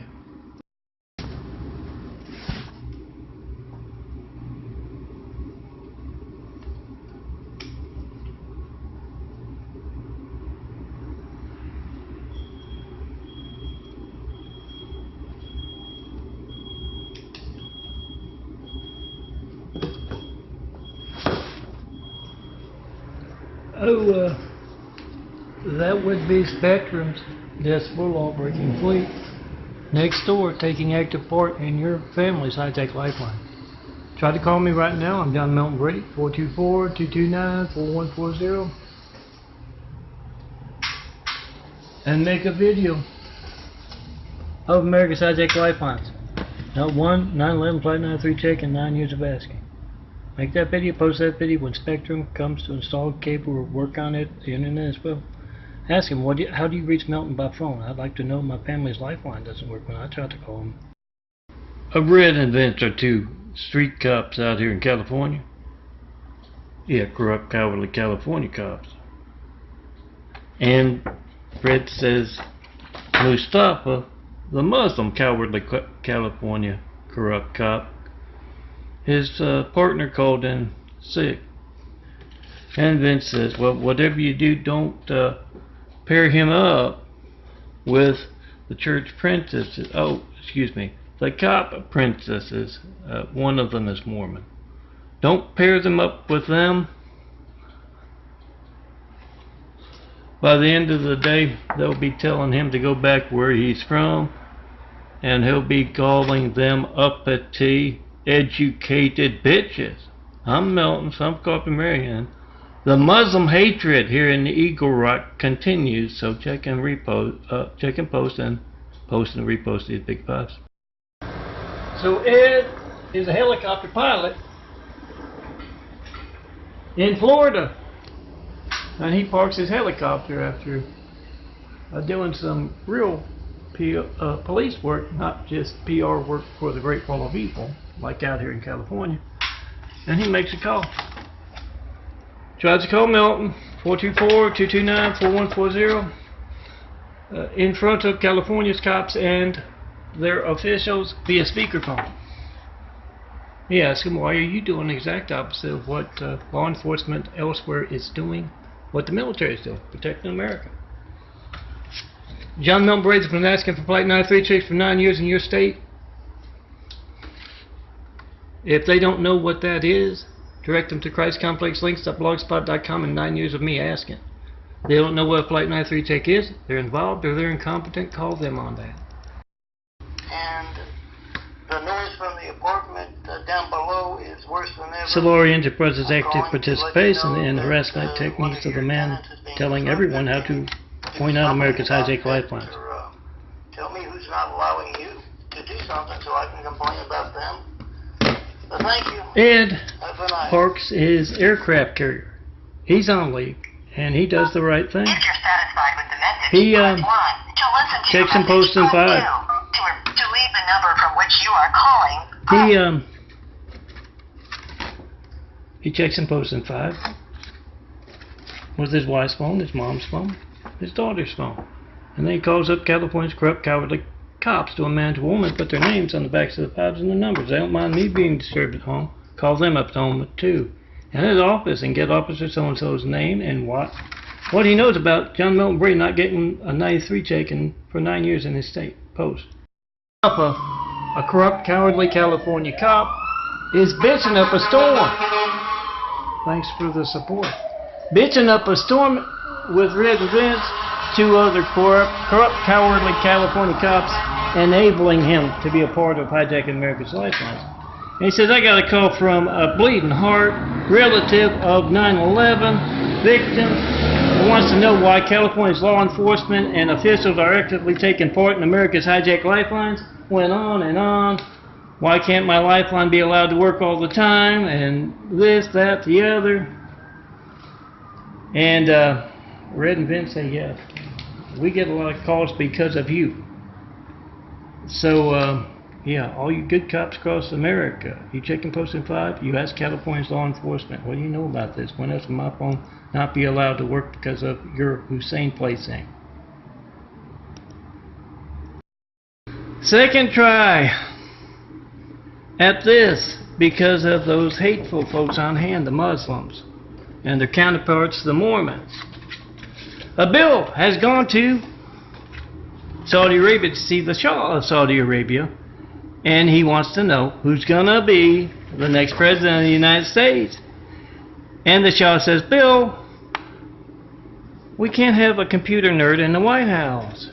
That would be Spectrum's decibel law-breaking fleet next door, taking active part in your family's HIGHJACK lifeline. Try to call me right now. I'm John Milton Brady, 424-229-4140, and make a video of America's HIGHJACK lifelines. Not 1, 9/11, Flight 93 check, and 9 years of asking. Make that video, post that video when Spectrum comes to install a cable or work on it, the internet as well. Ask him, how do you reach Melton by phone? I'd like to know. My family's lifeline doesn't work when I try to call him. I've read and ventured to street cops out here in California. Yeah, corrupt, cowardly California cops. And Fred says Mustafa, the Muslim cowardly California corrupt cop, his partner called in sick. And Vince says, well, whatever you do, don't pair him up with the church princesses. Oh, excuse me, the cop princesses. One of them is Mormon. Don't pair them up with them. By the end of the day, they'll be telling him to go back where he's from, and he'll be calling them uppity, educated bitches. I'm Melton, some Carpenter Marion. The Muslim hatred here in the Eagle Rock continues, so check and post and repost these big posts. So Ed is a helicopter pilot in Florida, and he parks his helicopter after doing some real police work, not just PR work for the Great Wall of Evil, like out here in California, and he makes a call. Tries to call Melton, 424-229-4140, in front of California's cops and their officials via speakerphone. He asks him, why are you doing the exact opposite of what law enforcement elsewhere is doing, what the military is doing, protecting America? John Milton Brady's been asking for Flight 93 checks for 9 years in your state. If they don't know what that is, direct them to ChristComplexLinks.blogspot.com and 9 years of me asking. They don't know what a Flight 93 check is, they're involved, or they're incompetent, call them on that. The noise from the apartment down below is worse than ever. Solari Enterprises active I'm going to let participation you know in that, harassment one techniques of of the your man tenants is being telling disruptive everyone how to and point out something America's about hijacked that, lifelines. or, tell me who's not allowing you to do something so I can complain about them. So thank you. Ed Have a night. parks his aircraft carrier. He's on leave, and he does the right thing. If you're satisfied with the message, He, press 1. To listen to checks your and posts message, in press 5. 2. To leave the number from which you are calling, He checks and posts in 5 with his wife's phone, his mom's phone, his daughter's phone. And then he calls up California's corrupt, cowardly cops to a man to a woman, put their names on the backs of the pads and their numbers. They don't mind me being disturbed at home. Call them up at home too. And his office and get Officer so-and-so's name and what he knows about John Milton Brady not getting a 93 check for 9 years in his state. Post. A corrupt, cowardly California cop is bitching up a storm. Thanks for the support. Bitching up a storm with red events, 2 other corrupt, cowardly California cops enabling him to be a part of hijacking America's lifelines. And he says, I got a call from a bleeding heart relative of 9/11 victim who wants to know why California's law enforcement and officials are actively taking part in America's hijacked lifelines. Went on and on. Why can't my lifeline be allowed to work all the time? And this, that, the other. And Red and Vince say, yeah, we get a lot of calls because of you. So, yeah, all you good cops across America, you check and post in 5, you ask California's law enforcement, what do you know about this? When else will my phone not be allowed to work because of your Hussein plaything? Second try at this because of those hateful folks on hand, the Muslims, and their counterparts, the Mormons. A bill has gone to Saudi Arabia to see the Shah of Saudi Arabia, and he wants to know who's going to be the next president of the United States. And the Shah says, Bill, we can't have a computer nerd in the White House.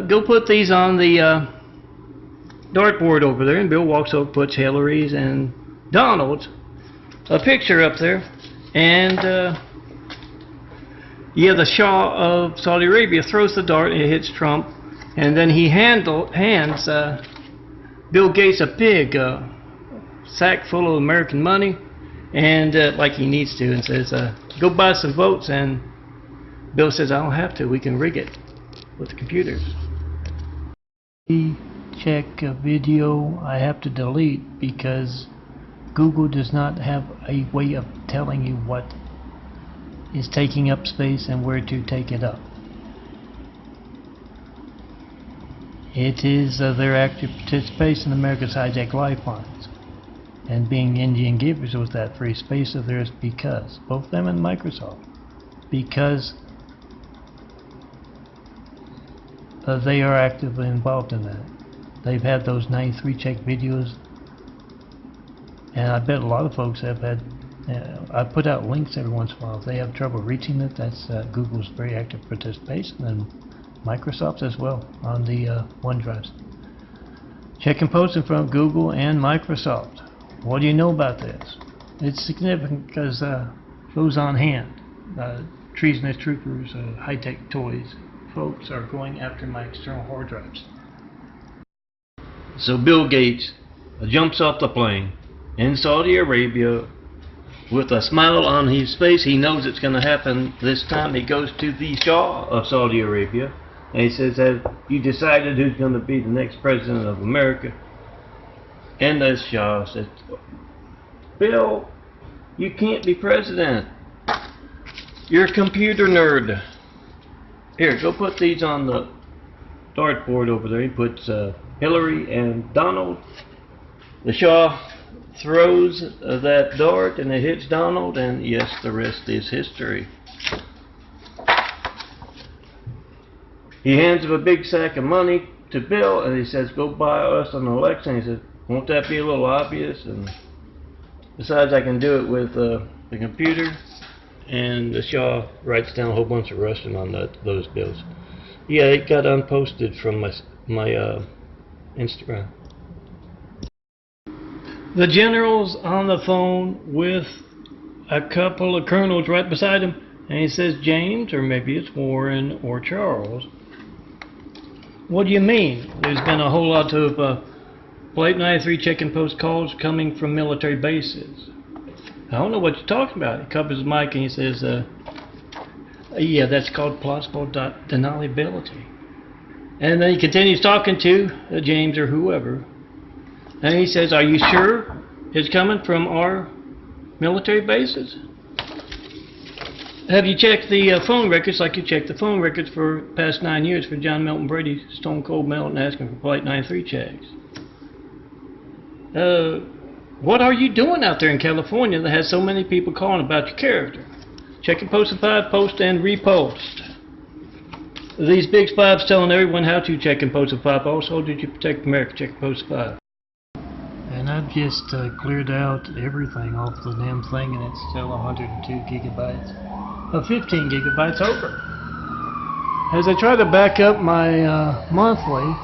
Go put these on the dartboard over there. And Bill walks over, puts Hillary's and Donald's a picture up there. And yeah, the Shah of Saudi Arabia throws the dart and it hits Trump. And then he hands Bill Gates a big sack full of American money, and like he needs to, and says, go buy some votes. And Bill says, I don't have to. We can rig it with the computers. Check a video I have to delete because Google does not have a way of telling you what is taking up space and where to take it up. It is their active participation in America's hijacked lifelines and being Indian givers with that free space of theirs because, both them and Microsoft, because they are actively involved in that. They've had those 93 check videos, and I bet a lot of folks have had, I put out links every once in a while. If they have trouble reaching it, that's Google's very active participation, and Microsoft's as well on the OneDrives. Check and post in front of Google and Microsoft. What do you know about this? It's significant because those on hand, treasonous troopers, high-tech toys, folks are going after my external hard drives. So Bill Gates jumps off the plane in Saudi Arabia with a smile on his face. He knows it's going to happen this time. He goes to the Shah of Saudi Arabia and he says, have you decided who's going to be the next president of America? And the Shah says, Bill, you can't be president. You're a computer nerd. Here, go put these on the dartboard over there. He puts Hillary and Donald. The Shah throws that dart and it hits Donald, and yes, the rest is history. He hands him a big sack of money to Bill and he says, go buy us an election. He says, won't that be a little obvious? And besides, I can do it with the computer. And the Shah writes down a whole bunch of Russian on those bills. Yeah, it got unposted from my Instagram. The general's on the phone with a couple of colonels right beside him, and he says, James, or maybe it's Warren or Charles. What do you mean? There's been a whole lot of Flight 93 check-in post calls coming from military bases. I don't know what you're talking about. He covers his mic and he says, yeah, that's called plausible deniability. And then he continues talking to James or whoever. And he says, are you sure it's coming from our military bases? Have you checked the phone records like you checked the phone records for past 9 years for John Melton Brady, Stone Cold Melton, asking for Flight 93 checks? What are you doing out there in California that has so many people calling about your character? Check and post 5, post and repost. These big spibs telling everyone how to check and post 5. Also, did you protect America? Check and post 5. And I've just cleared out everything off the damn thing, and it's still 102 gigabytes. 15 gigabytes over. As I try to back up my monthly,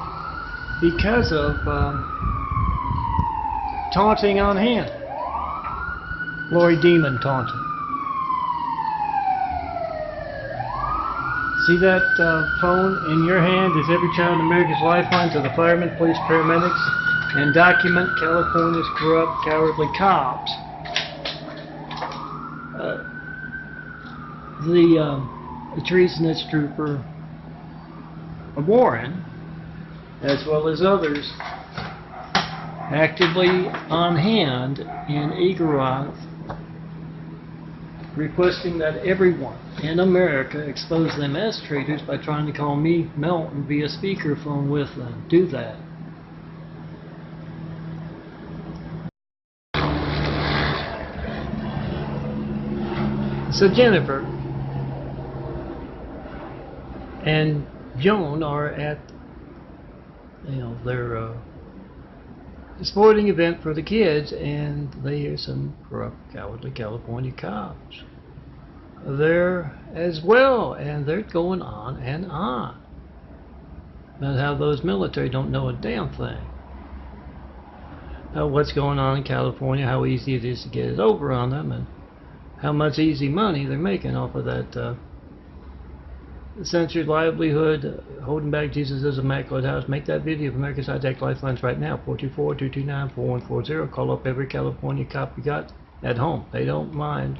because of taunting on hand. Lori Demon taunting. See that phone in your hand is every child in America's lifeline to the firemen, police, paramedics, and document California's corrupt, cowardly cops. The treasonous trooper Warren, as well as others, actively on hand in Eagle, requesting that everyone in America expose them as traitors by trying to call me, Melton, via speakerphone with them. Do that. So Jennifer and Joan are at, their sporting event for the kids, and they are some corrupt, cowardly California cops there as well, and they're going on and on about how those military don't know a damn thing about what's going on in California, how easy it is to get it over on them, and how much easy money they're making off of that censored livelihood, holding back Jesus' immaculate house. Make that video of America's Hijacked Lifelines right now, 424-229-4140. Call up every California cop you got at home. They don't mind.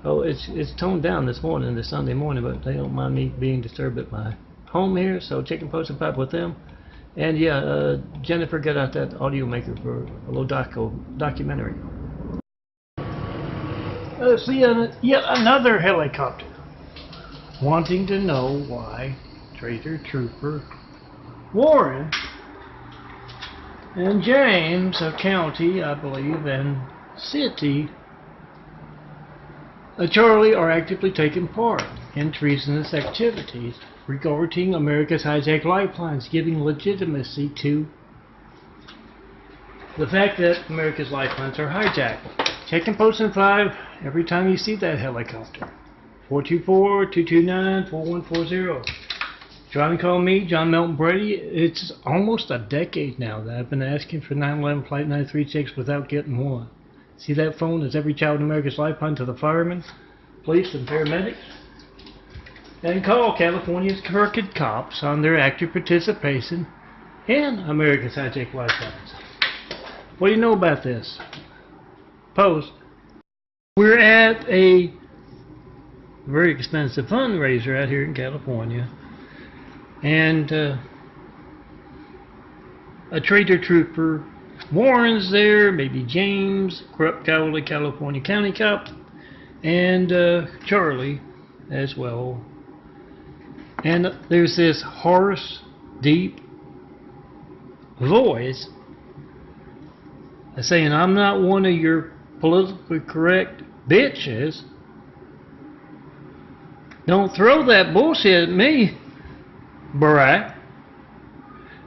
Oh, it's toned down this morning, this Sunday morning, but they don't mind me being disturbed at my home here, so check and post and pipe with them. And yeah, Jennifer, get out that audio maker for a little documentary. See, yet another helicopter wanting to know why Traitor Trooper Warren and James, a county, I believe, and city, Charlie, are actively taking part in treasonous activities regarding America's hijacked lifelines, giving legitimacy to the fact that America's lifelines are hijacked. Check and post in 5 every time you see that helicopter. 424-229-4140. Try and call me, John Melton Brady. It's almost a decade now that I've been asking for 911 Flight 93 checks without getting one. See that phone is every child in America's lifeline to the firemen, police, and paramedics. And call California's crooked cops on their active participation in America's hijacked lifelines. What do you know about this? Post. We're at a very expensive fundraiser out here in California, and a traitor trooper Warren's there, maybe James, corrupt, cowardly California county cop, and Charlie as well. And there's this hoarse, deep voice saying, I'm not one of your politically correct bitches. Don't throw that bullshit at me, Barack.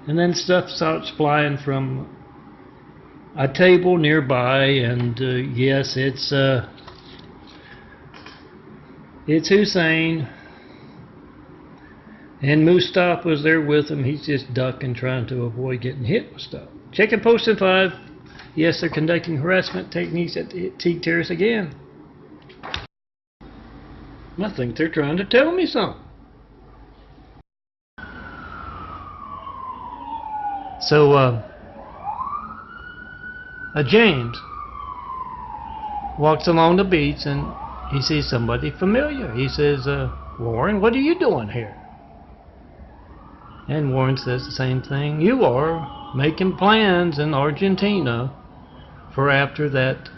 And then stuff starts flying from a table nearby, and yes, it's Hussein, and Mustafa was there with him. He's just ducking, trying to avoid getting hit with stuff. Check and post in 5 Yes, they're conducting harassment techniques at the Teague Terrace again. I think they're trying to tell me something. So, James walks along the beach and he sees somebody familiar. He says, Warren, what are you doing here? And Warren says the same thing. You are making plans in Argentina for after that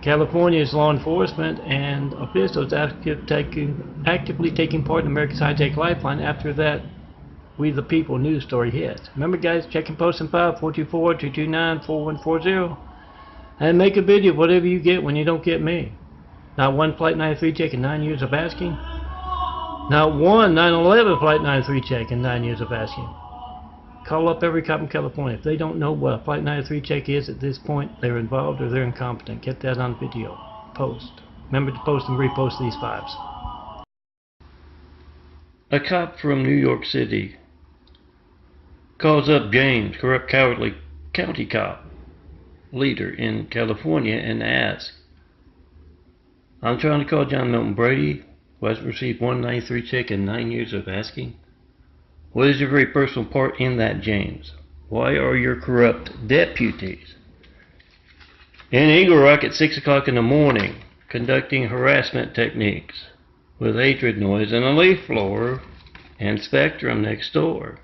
California's law enforcement and officials actively taking part in America's hijacked lifeline after that We the People news story hit. Remember guys, check and post in 5-424-229-4140 and make a video of whatever you get when you don't get me. Not one Flight 93 check in 9 years of asking. Not one 9/11 Flight 93 check in 9 years of asking. Call up every cop in California. If they don't know what a Flight 93 check is at this point, they're involved or they're incompetent. Get that on video. Post. Remember to post and repost these fives. A cop from New York City calls up James, corrupt, cowardly county cop leader in California, and asks, I'm trying to call John Milton Brady, who has received 193 check in 9 years of asking. What is your very personal part in that, James? Why are your corrupt deputies in Eagle Rock at 6 o'clock in the morning conducting harassment techniques with hatred noise in a leaf blower and Spectrum next door?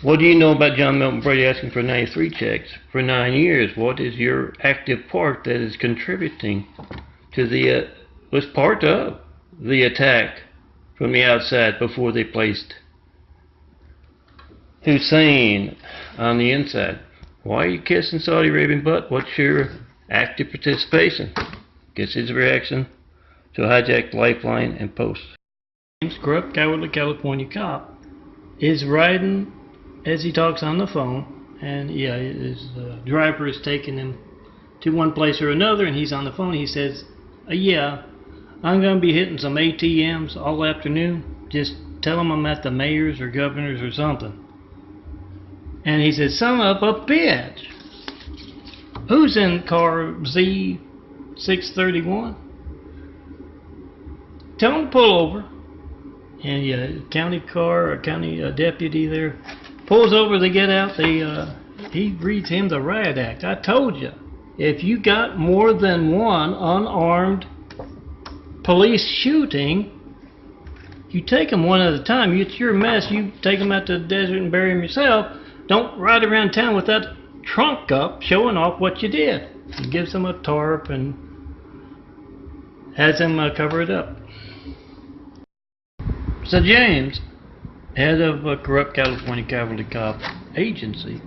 What do you know about John Milton Brady asking for 93 checks for 9 years? What is your active part that is contributing to the, was part of the attack from the outside before they placed Hussein on the inside? Why are you kissing Saudi Arabian butt? What's your active participation? Gets his reaction to a hijacked lifeline and posts. James, corrupt, cowardly California cop, is riding as he talks on the phone, and yeah, his driver is taking him to one place or another, and he's on the phone. He says, yeah, I'm going to be hitting some ATMs all afternoon. Just tell them I'm at the mayor's or governor's or something. And he says, son of a bitch, who's in car Z631? Tell him to pull over. And yeah, county car or county deputy there pulls over. They get out. He reads him the riot act. I told you, if you got more than one unarmed police shooting, you take them one at a time. It's your mess. You take them out to the desert and bury them yourself. Don't ride around town with that trunk up showing off what you did. He gives them a tarp and has them cover it up. So James, head of a corrupt California cavalry cop agency,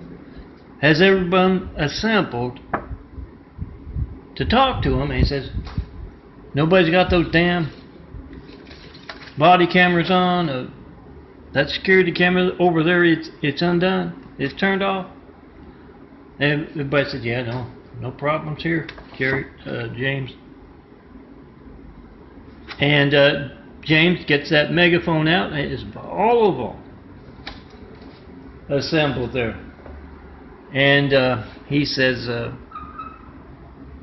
has everyone assembled to talk to him, and he says, nobody's got those damn body cameras on. That security camera over there, it's undone. It's turned off. And everybody said, yeah, no problems here, James. And James gets that megaphone out, and it's all of them assembled there. And he says,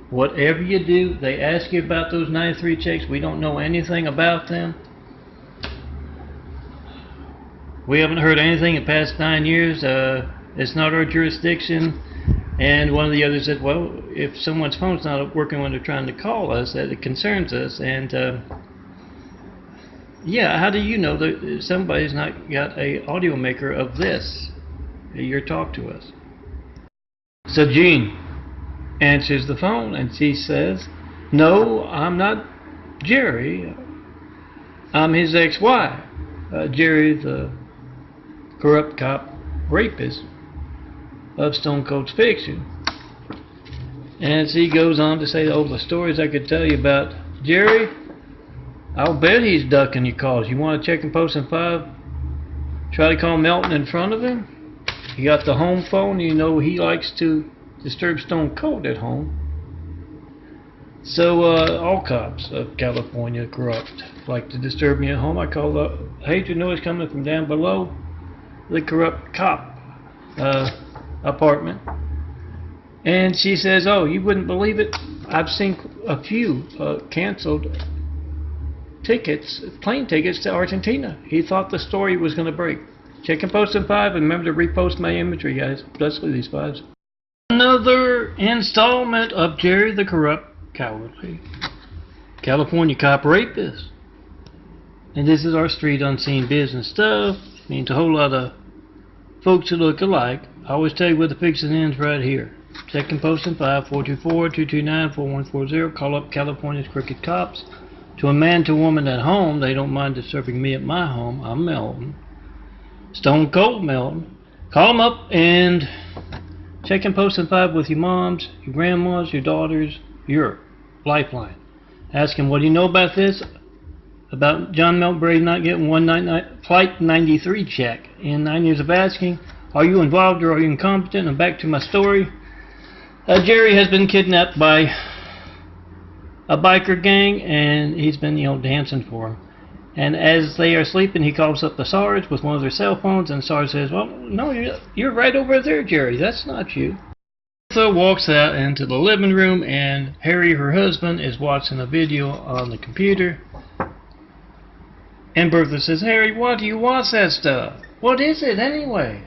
whatever you do, they ask you about those 93 checks. We don't know anything about them. We haven't heard anything in the past 9 years. It's not our jurisdiction. And one of the others said, well, if someone's phone's not working when they're trying to call us, that it concerns us. And yeah, how do you know that somebody's not got a audio maker of this? Your talk to us. So Jean answers the phone and she says, no, I'm not Jerry. I'm his ex-wife. Jerry, the corrupt cop rapist of Stone Cold's fiction. And she goes on to say, oh, the stories I could tell you about Jerry, I'll bet he's ducking your calls. You want to check and post in 5? Try to call Melton in front of him. You got the home phone. You know he likes to disturb Stone Cold at home. So all cops of California corrupt like to disturb me at home. I call the hatred noise coming from down below the corrupt cop apartment. And she says, oh, you wouldn't believe it, I've seen a few canceled tickets, plane tickets to Argentina. He thought the story was going to break. Check and post in 5, and remember to repost my imagery, guys, especially these 5s. Another installment of Jerry the Corrupt Cowardly California Cop Rapist. And this is our street unseen business stuff. Means a whole lot of folks who look alike. I always tell you where the fixing ends right here. Check and post in 5, 424-229-4140. Call up California's crooked cops. To a man, to a woman at home, they don't mind disturbing me at my home. I'm Melton. Stone Cold Melton. Call them up and check and post in 5 with your moms, your grandmas, your daughters, your lifeline. Ask them, what do you know about this? About John Melton Brady not getting Flight 93 check. In 9 years of asking, are you involved or are you incompetent? And back to my story. Jerry has been kidnapped by a biker gang, and he's been, dancing for him. And as they are sleeping, he calls up the SARS with one of their cell phones, and SARS says, well, no, you're right over there, Jerry. That's not you. So walks out into the living room, and Harry, her husband, is watching a video on the computer. And Bertha says, Harry, why do you watch that stuff? What is it anyway?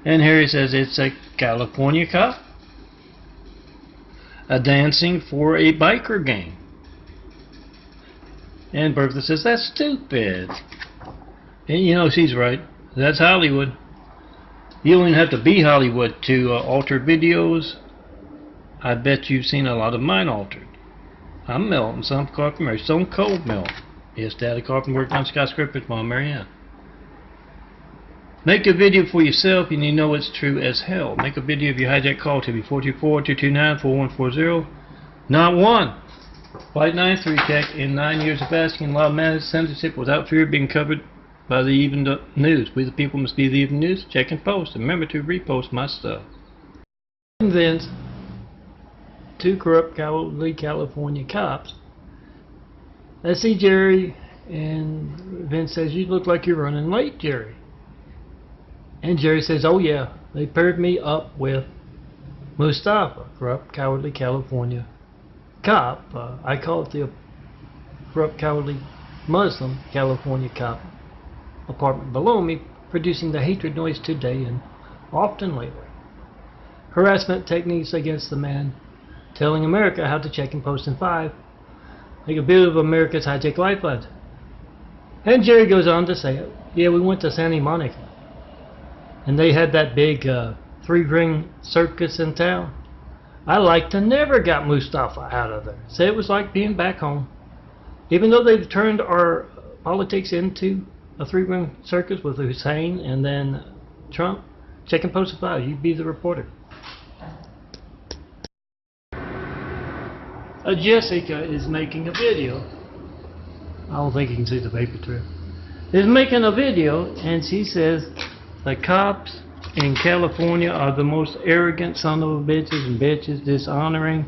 And Harry says, it's a California cop dancing for a biker gang. And Bertha says, that's stupid. And she's right. That's Hollywood. You don't even have to be Hollywood to alter videos. I bet you've seen a lot of mine altered. I'm Melton, son of Carpenter Mary. Stone Cold Melton. Yes, Daddy Carpenter worked on skyscrapers, Mom Marianne. Make a video for yourself and you know it's true as hell. Make a video of your hijack call to me, 424-229-4140. Not one. Flight 93 check in 9 years of asking, law of managed censorship without fear of being covered by the even news. We the people must be the even news. Check and post. And remember to repost my stuff. Convinced 2 corrupt cowardly California cops. I see Jerry, and Vince says, you look like you're running late, Jerry. And Jerry says, oh yeah, they paired me up with Mustafa, corrupt cowardly California cop. I call it the corrupt cowardly Muslim California cop apartment below me, producing the hatred noise today and often lately. Harassment techniques against the man telling America how to check and post in 5. Like a bit of America's hijack lifelines. And Jerry goes on to say, yeah, we went to Santa Monica. And they had that big 3-ring circus in town. I like to never got Mustafa out of there. Say it was like being back home. Even though they've turned our politics into a 3-ring circus with Hussein and then Trump, check and post in 5. You be the reporter. Jessica is making a video. I don't think you can see the paper trail. Is making a video, and she says the cops in California are the most arrogant son of a bitches and bitches, dishonoring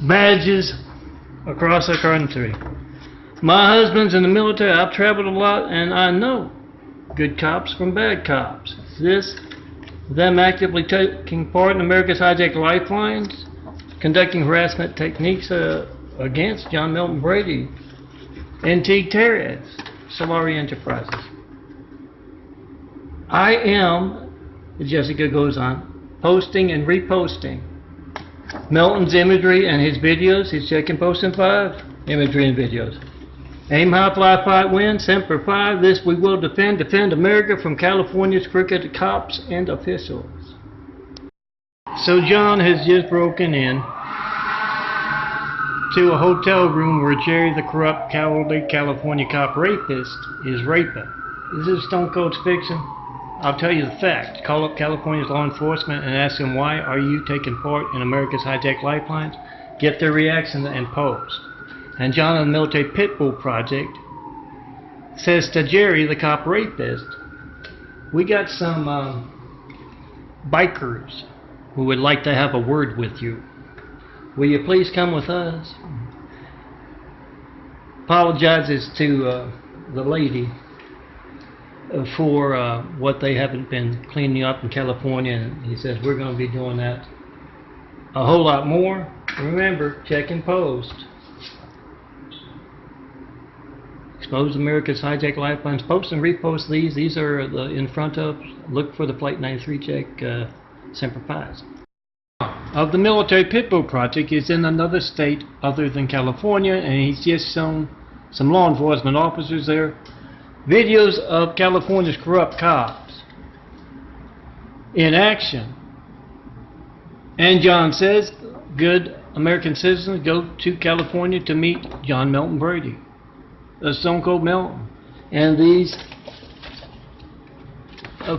badges across the country. My husband's in the military. I've traveled a lot, and I know good cops from bad cops. Them actively taking part in America's hijack lifelines, conducting harassment techniques against John Melton Brady, Antique Terrorists, Solari Enterprises. I am, Jessica goes on, posting and reposting Melton's imagery and his videos. He's checking post in 5, imagery and videos. Aim high, fly, fight, win, Semper Fi. This we will defend America from California's crooked cops and officials. So John has just broken in to a hotel room where Jerry the corrupt cowardly California cop rapist is raping. Is this Stone Cold's fiction? I'll tell you the fact. Call up California's law enforcement and ask them, why are you taking part in America's hijack lifelines? Get their reaction and post. And John and the Military Pitbull Project says to Jerry the cop rapist, we got some bikers who would like to have a word with you. Will you please come with us? Apologizes to the lady. for what they haven't been cleaning up in California, and he says we're going to be doing that a whole lot more. Remember, check and post. Expose America's hijacked lifelines. Post and repost these. These are the in front of. Look for the Flight 93 check Semper Fi's. Of the military Pitbull project is in another state other than California, and he's just shown some law enforcement officers there videos of California's corrupt cops in action. And John says good American citizens go to California to meet John Melton Brady, the Stone Cold Melton, and these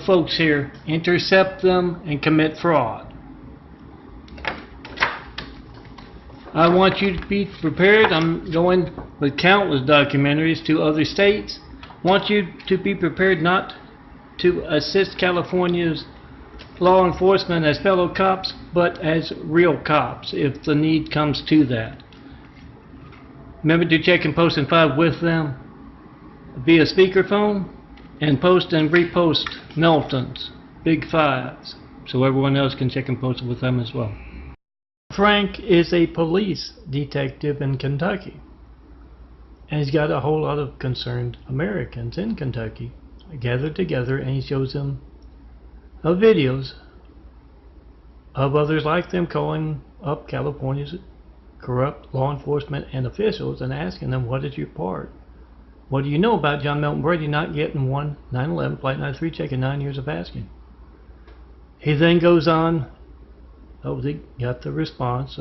folks here intercept them and commit fraud. I want you to be prepared. I'm going with countless documentaries to other states. I want you to be prepared not to assist California's law enforcement as fellow cops, but as real cops if the need comes to that. Remember to check and post and file with them via speakerphone, and post and repost Melton's Big Fives so everyone else can check and post it with them as well. Frank is a police detective in Kentucky, and he's got a whole lot of concerned Americans in Kentucky gathered together, and he shows them videos of others like them calling up California's corrupt law enforcement and officials and asking them, what is your part? What do you know about John Melton Brady not getting one 9/11 Flight 93 check in 9 years of asking? He then goes on. Oh, they got the response.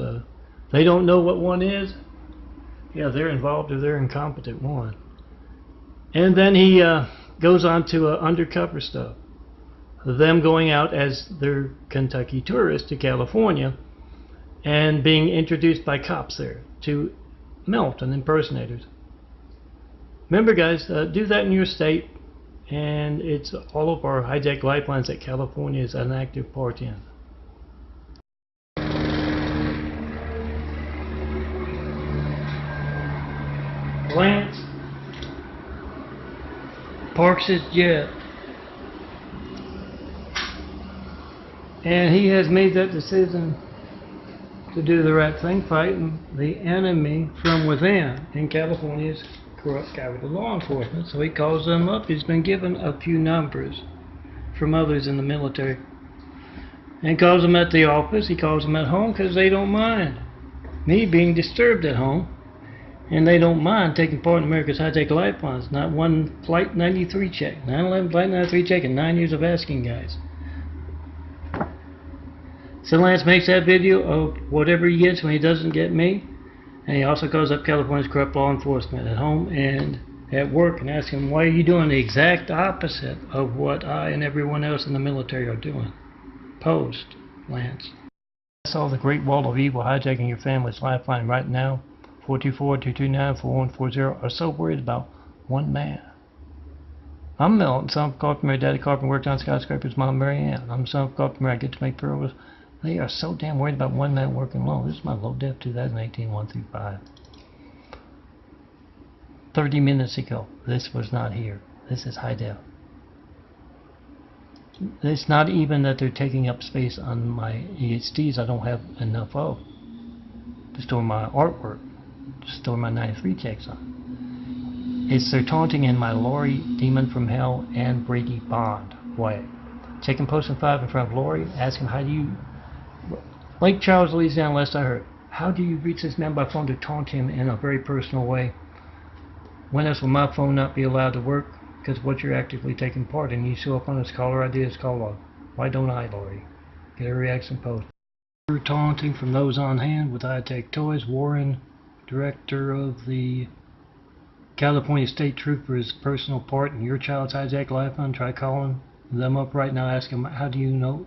They don't know what one is. Yeah, they're involved or they're incompetent one. And then he goes on to undercover stuff. Them going out as their Kentucky tourists to California and being introduced by cops there to Melton impersonators. Remember, guys, do that in your state, and it's all of our hijacked lifelines that California is an active part in. Lance parks his jet, and he has made that decision to do the right thing, fighting the enemy from within in California's corrupt capital law enforcement. So he calls them up. He's been given a few numbers from others in the military, and calls them at the office. He calls them at home because they don't mind me being disturbed at home. And they don't mind taking part in America's hijacked lifelines. Not one Flight 93 check. 9/11 Flight 93 check in 9 years of asking, guys. So Lance makes that video of whatever he gets when he doesn't get me. And he also calls up California's corrupt law enforcement at home and at work and asks him, why are you doing the exact opposite of what I and everyone else in the military are doing? Post, Lance. I saw the Great Wall of Evil hijacking your family's lifeline right now. 424-229-4140 are so worried about one man. I'm Melton, son of carpenter. Daddy carpenter worked on skyscrapers. Mom Mary Ann. I'm son of carpenter. I get to make pearls. They are so damn worried about one man working alone. This is my low def 2018 1-5. 30 minutes ago. This was not here. This is high def. It's not even that they're taking up space on my EHDs I don't have enough of to store my artwork. Store my 93 checks on. It's they're taunting in my Lori, Demon from Hell, and Brady Bond way. Check and post in 5 in front of Lori, asking how do you, Lake Charles, Louisiana, last I heard, how do you reach this man by phone to taunt him in a very personal way? When else will my phone not be allowed to work? Because what you're actively taking part in, you show up on his caller ID as call log. Why don't I, Lori? Get a reaction post. Taunting from those on hand with high-tech toys. Warren, director of the California State Troopers' personal part in your child's hijacked lifeline. Try calling them up right now. Ask them, how do you know?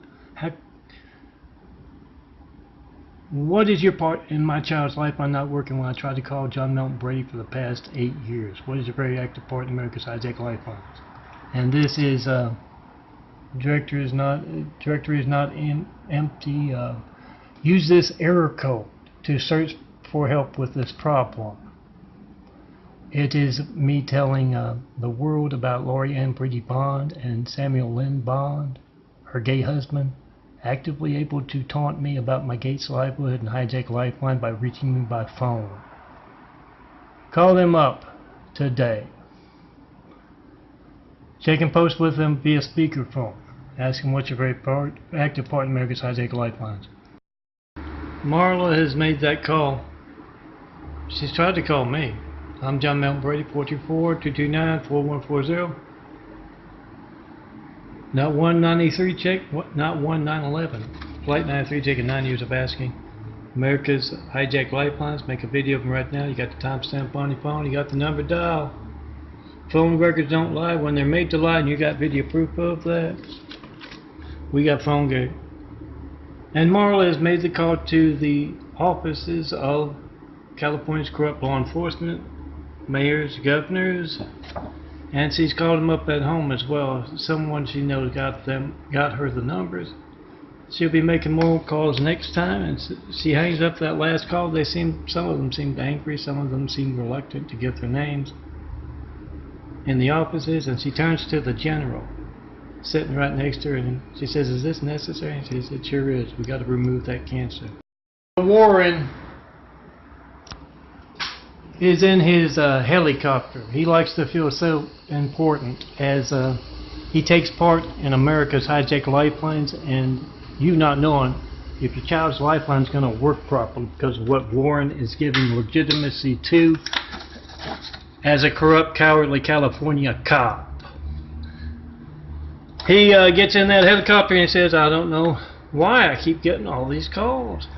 What is your part in my child's lifeline not working when I tried to call John Melton Brady for the past 8 years? What is your very active part in America's hijacked lifelines? And this is directory is not empty. Use this error code to search for help with this problem. It is me telling the world about Lori Ann Brady Bond and Samuel Lynn Bond, her gay husband, actively able to taunt me about my Gates livelihood and hijack Lifeline by reaching me by phone. Call them up today. Check and post with them via speakerphone. Ask them what's your very active part in America's hijack Lifelines. Marla has made that call. She's tried to call me. I'm John Melton Brady, 424-229-4140. Not 193 check, not 1911. Flight 93 taking 9 years of asking. America's hijack lifelines. Make a video of them right now. You got the timestamp on your phone. You got the number dial. Phone records don't lie when they're made to lie, and you got video proof of that. We got phone gate. And Marla has made the call to the offices of California's corrupt law enforcement, mayors, governors, and she's called them up at home as well. Someone she knows got her the numbers. She'll be making more calls next time, and she hangs up that last call. Some of them seemed angry, some of them seemed reluctant to give their names in the offices, and she turns to the general sitting right next to her, and she says, "Is this necessary?" And she says, "It sure is. We got to remove that cancer." Warren is in his helicopter. He likes to feel so important as he takes part in America's hijack lifelines, and you not knowing if your child's lifeline is going to work properly because of what Warren is giving legitimacy to as a corrupt, cowardly California cop. He gets in that helicopter and says, "I don't know why I keep getting all these calls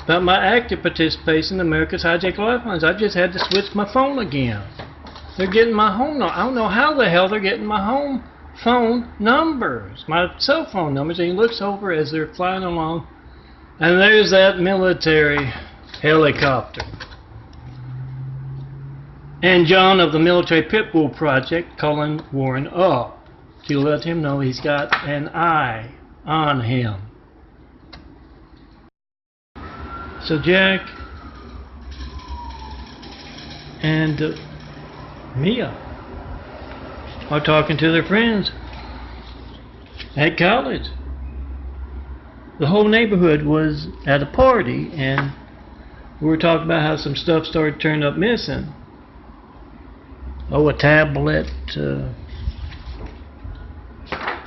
about my active participation in America's hijack lifelines. I just had to switch my phone again. They're getting my home number. I don't know how the hell they're getting my home phone numbers, my cell phone numbers." And he looks over as they're flying along, and there's that military helicopter. And John of the Military Pitbull Project calling Warren up to let him know he's got an eye on him. So Jack and Mia are talking to their friends at college. The whole neighborhood was at a party, and we were talking about how some stuff started turning up missing. Oh, a tablet,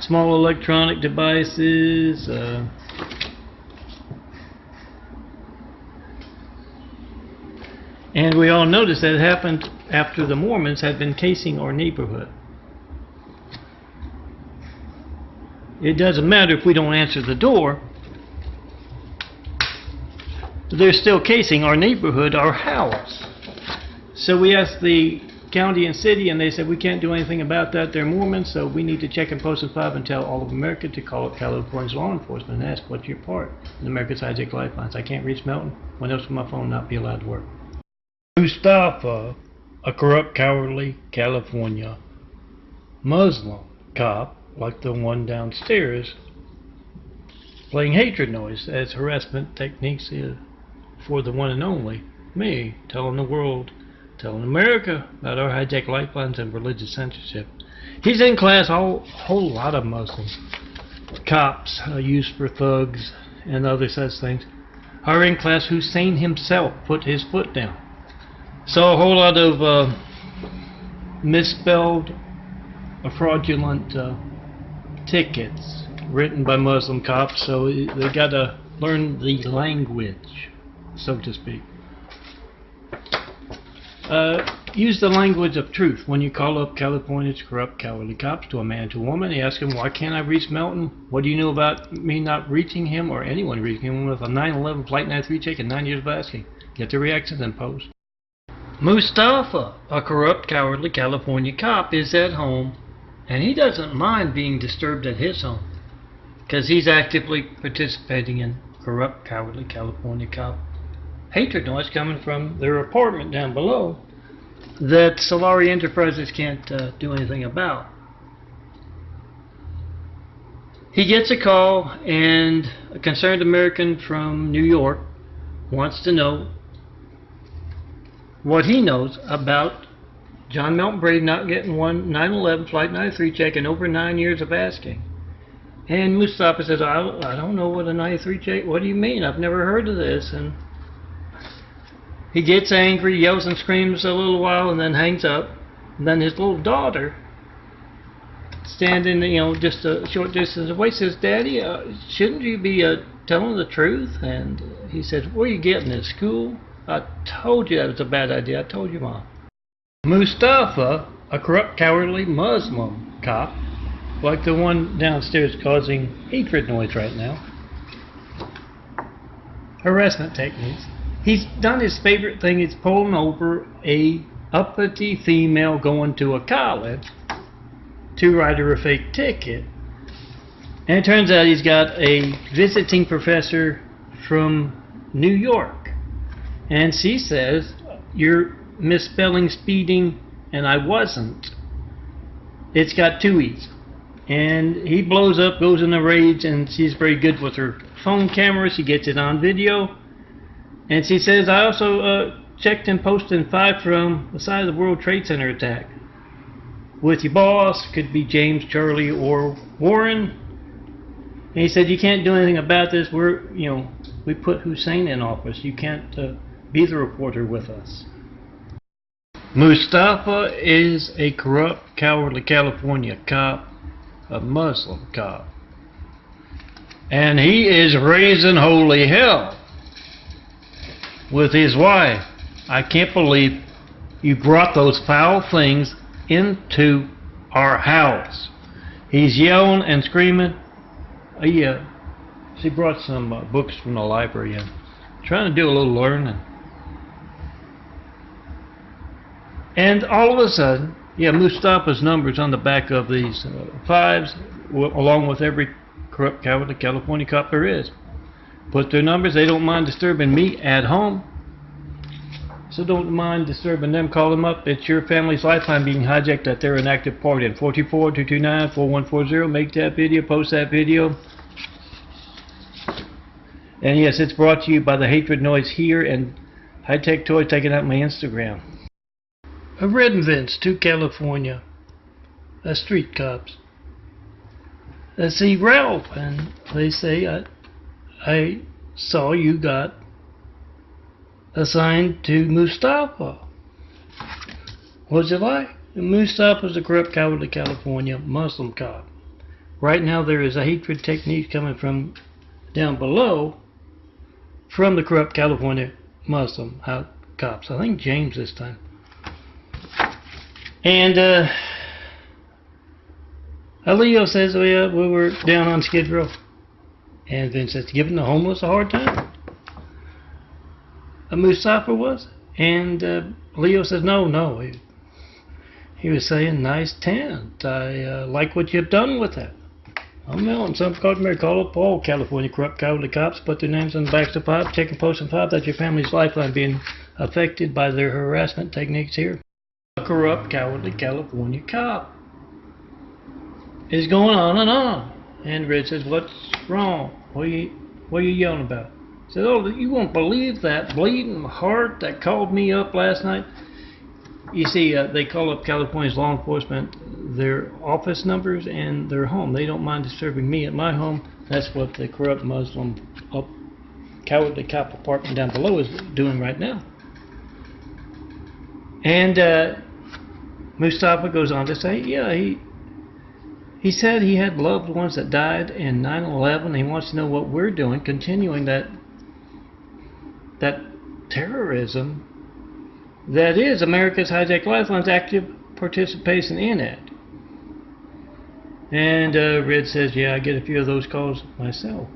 small electronic devices, and we all noticed that it happened after the Mormons had been casing our neighborhood. It doesn't matter if we don't answer the door. They're still casing our neighborhood, our house. So we asked the county and city, and they said we can't do anything about that. They're Mormons, so we need to check in Post 5 and tell all of America to call up California's law enforcement and ask what's your part in America's hijack lifelines. I can't reach Melton. When else will my phone not be allowed to work? Mustafa, a corrupt, cowardly California Muslim cop, like the one downstairs, playing hatred noise as harassment techniques for the one and only me, telling the world, telling America about our hijack lifelines and religious censorship. He's in class, a whole lot of Muslim cops used for thugs and other such things are in class. Hussein himself put his foot down. So a whole lot of misspelled, fraudulent tickets written by Muslim cops, so they got to learn the language, so to speak. Use the language of truth when you call up California's corrupt, cowardly cops to a man, to a woman. You ask him, "Why can't I reach Melton? What do you know about me not reaching him or anyone reaching him with a 9/11 Flight 93 check and 9 years of asking?" Get the reactions and post. Mustafa, a corrupt, cowardly California cop, is at home, and he doesn't mind being disturbed at his home because he's actively participating in corrupt, cowardly California cop hatred noise coming from their apartment down below that Solari Enterprises can't do anything about. He gets a call, and a concerned American from New York wants to know what he knows about John Melton Brady not getting one 9/11 Flight 93 check in over 9 years of asking. And Mustafa says, I don't know what a 93 check, what do you mean? I've never heard of this. And he gets angry, yells and screams a little while, and then hangs up. And then his little daughter, standing, just a short distance away, says, Daddy, shouldn't you be telling the truth? And he said, where are you getting this, school? I told you that was a bad idea. I told you, Mom. Mustafa, a corrupt, cowardly Muslim cop, like the one downstairs causing hatred noise right now. Harassment techniques. He's done his favorite thing. He's pulling over a uppity female going to a college to write her a fake ticket. And it turns out he's got a visiting professor from New York. And she says, you're misspelling speeding, and I wasn't. It's got 2 E's. And he blows up, goes in a rage, and she's very good with her phone camera. She gets it on video. And she says, I also checked and posted 5 from the side of the World Trade Center attack. With your boss, could be James, Charlie, or Warren. And he said, you can't do anything about this. We put Hussein in office. You can't be the reporter with us. Mustafa is a corrupt, cowardly California cop, a Muslim cop. And he is raising holy hell with his wife. I can't believe you brought those foul things into our house. He's yelling and screaming. She brought some books from the library in, trying to do a little learning. And all of a sudden, Mustafa's numbers on the back of these 5s, along with every corrupt, cowardly California cop there is. Put their numbers. They don't mind disturbing me at home. So don't mind disturbing them. Call them up. It's your family's lifeline being hijacked at their inactive party. At 424-229-4140. Make that video. Post that video. And yes, it's brought to you by the Hatred Noise here and High Tech Toys taking out my Instagram. A red events to California. Street cops. They see Ralph and they say, I saw you got assigned to Mustafa. What's it like? Mustafa's a corrupt, cowardly California Muslim cop. Right now there is a hatred technique coming from down below from the corrupt California Muslim cops. I think James this time. And Leo says, oh yeah, we were down on Skid Row. And Vince says, giving the homeless a hard time. Mustafa was. And Leo says, no. He was saying, nice tent. I like what you've done with that. I'm Melton. Some called me. Call up all California corrupt, cowardly cops. Put their names on the backs of 5. Check and post and 5. That's your family's lifeline being affected by their harassment techniques here. A corrupt, cowardly California cop is going on and on. And Red says, what's wrong? What are you yelling about? He says, oh, you won't believe that bleeding heart that called me up last night. You see, they call up California's law enforcement, their office numbers and their home. They don't mind disturbing me at my home. That's what the corrupt Muslim cowardly cop apartment down below is doing right now. And Mustafa goes on to say, yeah, he said he had loved ones that died in 9/11. He wants to know what we're doing, continuing that terrorism that is America's Hijacked Lifeline's active participation in it. And Red says, yeah, I get a few of those calls myself.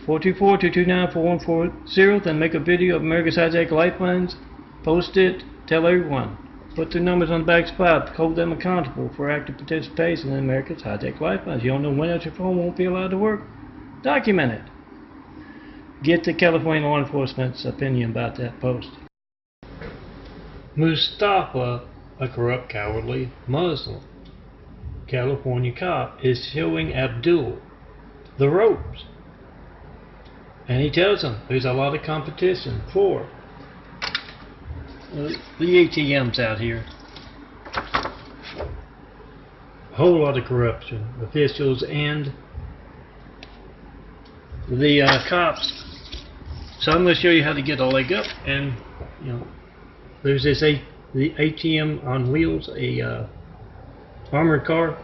424-229-4140. Then make a video of America's Hijacked Lifelines. Post it. Tell everyone. Put their numbers on the back spot. Hold them accountable for active participation in America's Hijacked Lifelines. You don't know when your phone won't be allowed to work? Document it. Get the California law enforcement's opinion about that post. Mustafa, a corrupt, cowardly Muslim California cop, is showing Abdul the ropes. And he tells him there's a lot of competition for the ATMs out here. whole lot of corruption. Officials and the cops. So I'm going to show you how to get a leg up. And you know, there's this the ATM on wheels, a armored car,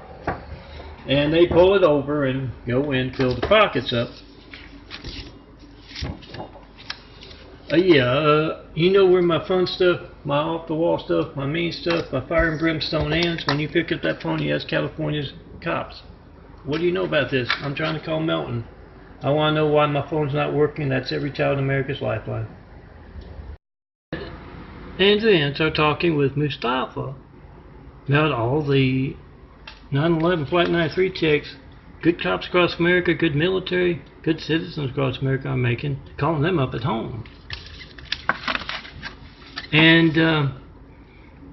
and they pull it over and go in, fill the pockets up. You know where my fun stuff, my off-the-wall stuff, my mean stuff, my fire and brimstone ends. When you pick up that phone, you ask California's cops, what do you know about this? I'm trying to call Melton. I want to know why my phone's not working. That's every child in America's lifeline. And then start talking with Mustafa about all the 9/11 Flight 93 checks. Good cops across America, good military, good citizens across America are making, calling them up at home. And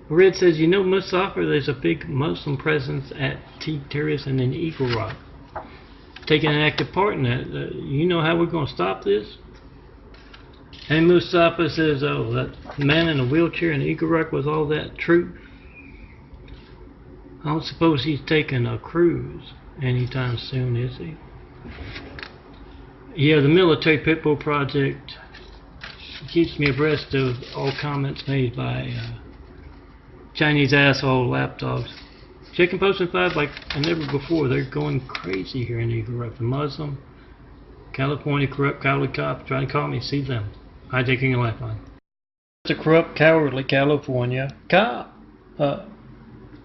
Red says, you know, Mustafa, there's a big Muslim presence at T. Terrace and in Eagle Rock, taking an active part in that. You know how we're going to stop this? And Mustafa says, oh, that man in a wheelchair in Eagle Rock, was all that true? I don't suppose he's taking a cruise anytime soon, is he? Yeah, the Military Pitbull Project keeps me abreast of all comments made by Chinese asshole lapdogs. Checking Posting 5 like never before. They're going crazy here in Eagle Rock. The Muslim, California corrupt, cowardly cops trying to call me. See them. Hijacking your lifeline. The corrupt, cowardly California cop.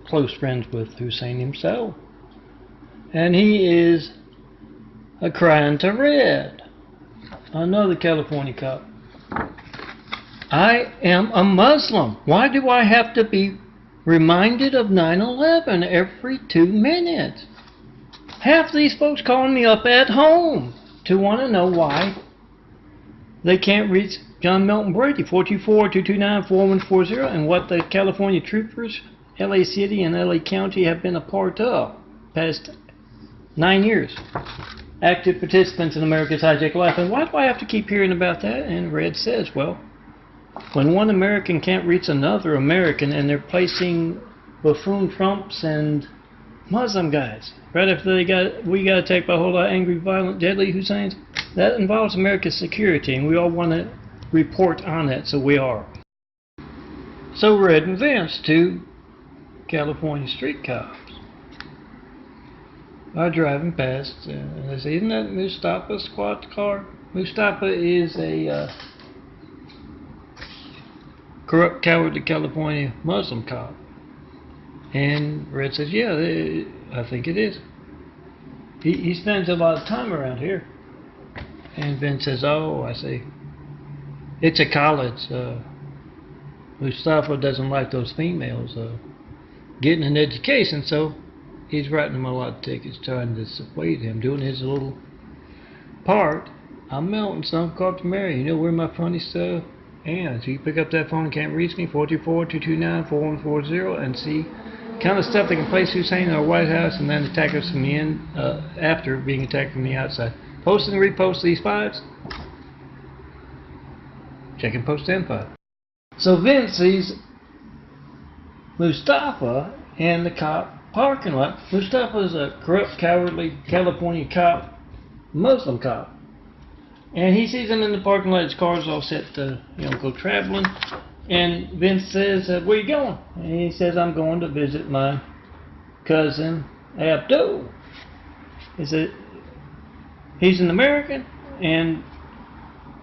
Close friends with Hussein himself. And he is crying to Red. Another California cop. I am a Muslim. Why do I have to be reminded of 9/11 every 2 minutes? Half these folks calling me up at home to want to know why they can't reach John Melton Brady, 424-229-4140, and what the California troopers, LA City and LA County, have been a part of past 9 years. Active participants in America's Hijack Life. And why do I have to keep hearing about that? And Red says, well, when one American can't reach another American and they're placing buffoon Trumps and Muslim guys right after we got attacked by a whole lot of angry, violent, deadly Husseins, that involves America's security, and we all want to report on that, so we are. So Red and Vince, two California street cops, are driving past, and they say, isn't that Mustafa's squad car? Mustafa is a corrupt, cowardly California Muslim cop. And Red says, yeah, I think it is. He spends a lot of time around here. And Vince says, oh, I see. It's a college. Mustafa doesn't like those females getting an education, so he's writing them a lot of tickets, trying to dissuade him, doing his little part. I'm Melton, son of Carpenter Mary. You know where my funny stuff? And so you pick up that phone and can't reach me, 424-229-4140, and see kind of stuff that can place Hussein in our White House and then attack us from the in, after being attacked from the outside. Post and repost these files. Check and post info. So Vince sees Mustafa in the cop parking lot. Mustafa's a corrupt, cowardly California cop, Muslim cop. And he sees him in the parking lot. His car's all set to, go traveling. And Vince says, where you going? And he says, I'm going to visit my cousin Abdul. He said, he's an American? And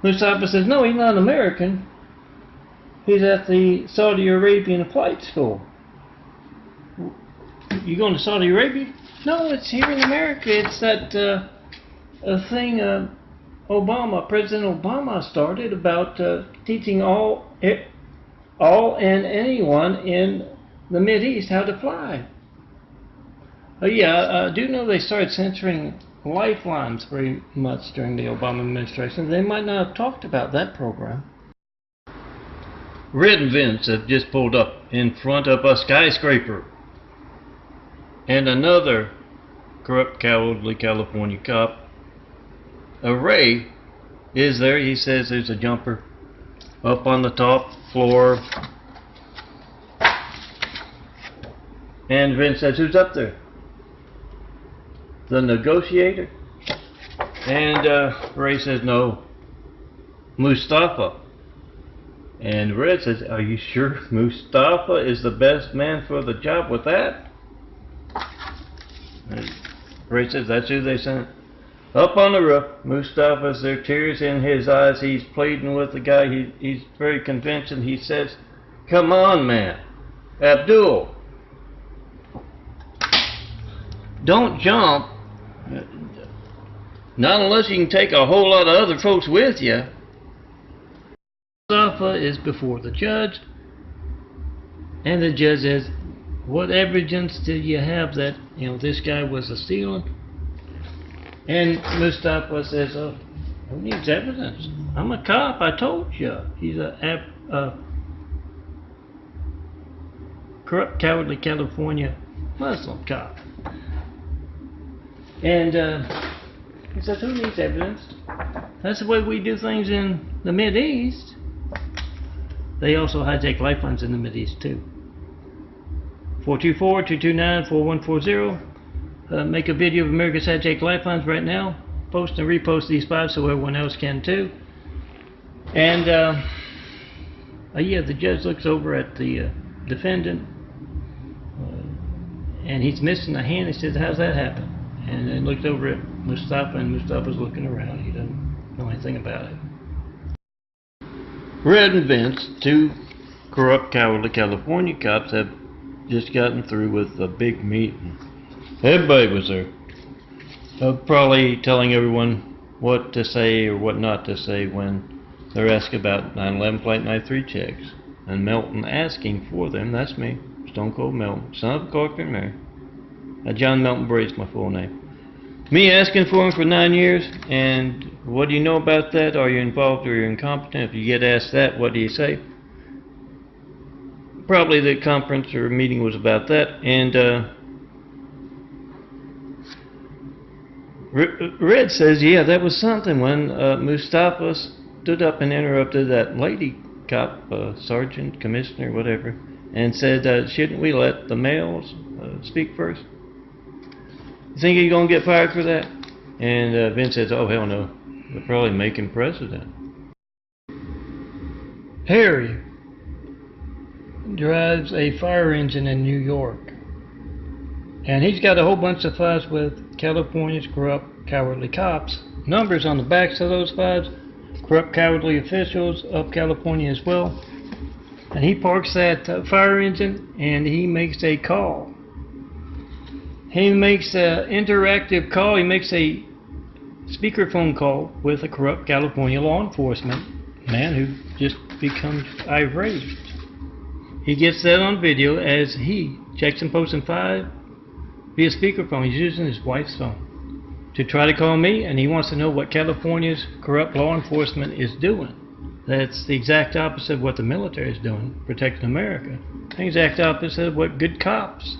Mustafa says, no, he's not an American. He's at the Saudi Arabian flight school. You going to Saudi Arabia? No, it's here in America. It's that thing President Obama started about teaching all and anyone in the Mideast how to fly. I do know they started censoring lifelines very much during the Obama administration. They might not have talked about that program. Red and Vince have just pulled up in front of a skyscraper. And another corrupt, cowardly California cop, Ray, is there. He says there's a jumper up on the top floor. And Vince says, who's up there? the negotiator? And Ray says, no, Mustafa. And Red says, are you sure Mustafa is the best man for the job with that? And Ray says, that's who they sent. Up on the roof, Mustafa's there, tears in his eyes. He's pleading with the guy. He's very convincing. He says, come on, man. Abdul, don't jump. Not unless you can take a whole lot of other folks with you. Mustafa is before the judge, and the judge says, what evidence do you have that, you know, this guy was a stealing? And Mustafa says, oh, who needs evidence? I'm a cop, I told you. He's a corrupt, cowardly California Muslim cop. And he says, who needs evidence? That's the way we do things in the Mideast. They also hijack lifelines in the Mideast too. 424-229-4140. Make a video of America's hijacked lifelines right now. Post and repost these files so everyone else can too. And yeah, the judge looks over at the defendant, and he's missing a hand. He says, how's that happen? And then looks over at Mustafa, and Mustafa's looking around. He doesn't know anything about it. Red and Vince, two corrupt, cowardly California cops, have just gotten through with a big meeting. Everybody was there. Probably telling everyone what to say or what not to say when they're asked about 9/11 Flight 93 checks. And MELTON asking for them. That's me, Stone Cold MELTON, son of Corporate Mary. John MELTON Brady's my full name. Me asking for them for 9 years, and what do you know about that? Are you involved or you're incompetent? If you get asked that, what do you say? Probably the conference or meeting was about that, and Red says, yeah, that was something when Mustafa stood up and interrupted that lady cop, sergeant, commissioner, whatever, and said, shouldn't we let the males speak first? You think he's going to get fired for that? And Vince says, oh, hell no. They'll probably make him president. Harry drives a fire engine in New York. And he's got a whole bunch of files with California's corrupt, cowardly cops. Numbers on the backs of those files. Corrupt, cowardly officials of California as well. And he parks that fire engine and he makes a call. He makes an interactive call. He makes a speakerphone call with a corrupt California law enforcement man who just becomes irate. He gets that on video as he checks and posts in 5 via speakerphone. He's using his wife's phone to try to call me, and he wants to know what California's corrupt law enforcement is doing. That's the exact opposite of what the military is doing, protecting America. The exact opposite of what good cops.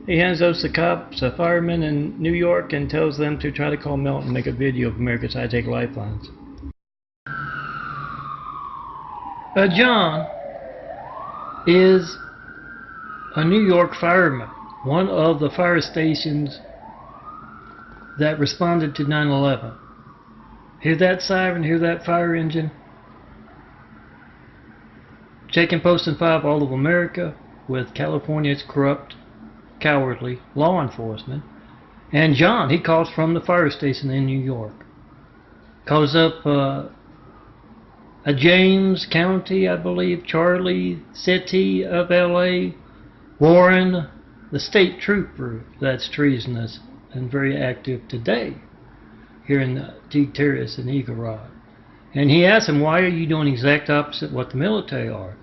He hands those to cops, firemen in New York, and tells them to try to call MELTON and make a video of America's hijacked lifelines. John is a New York fireman, one of the fire stations that responded to 9/11. Hear that siren, hear that fire engine? Check and post in 5 all of America with California's corrupt, cowardly law enforcement. And John, he calls from the fire station in New York. Calls up a James County, I believe, Charlie City of LA, Warren, the state trooper that's treasonous and very active today here in T Terrace and Eagle Rock. And he asks him, why are you doing exact opposite what the military are?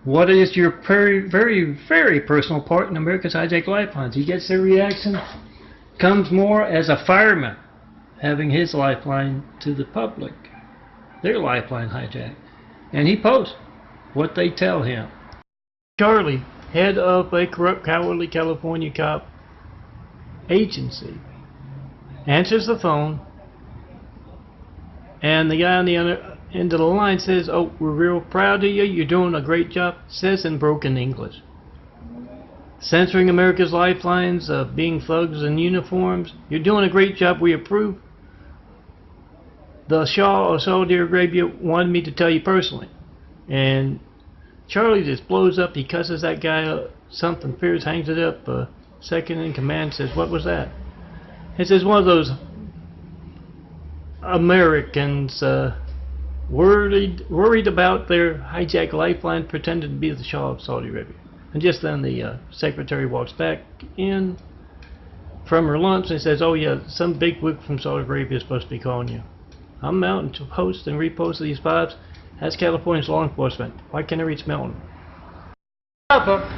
What is your very, very, very personal part in America's hijacked lifelines? He gets their reaction, comes more as a fireman, having his lifeline to the public, their lifeline hijacked. And he posts what they tell him. Charlie, head of a corrupt, cowardly California cop agency, answers the phone, and the guy on the other end of the line says, oh, we're real proud of you, you're doing a great job, says in broken English. censoring America's lifelines, being thugs in uniforms. You're doing a great job. We approve. The Shah of Saudi Arabia wanted me to tell you personally. And Charlie just blows up. He cusses that guy up. Something fierce, hangs it up. Second in command says, "What was that?" He says, "One of those Americans worried about their hijacked lifeline, pretended to be the Shah of Saudi Arabia." And just then the secretary walks back in from her lunch and says, "Oh yeah, some big wig from Saudi Arabia is supposed to be calling you." I'm Melton to post and repost these vibes. That's California's law enforcement. Why can't I reach Melton? Papa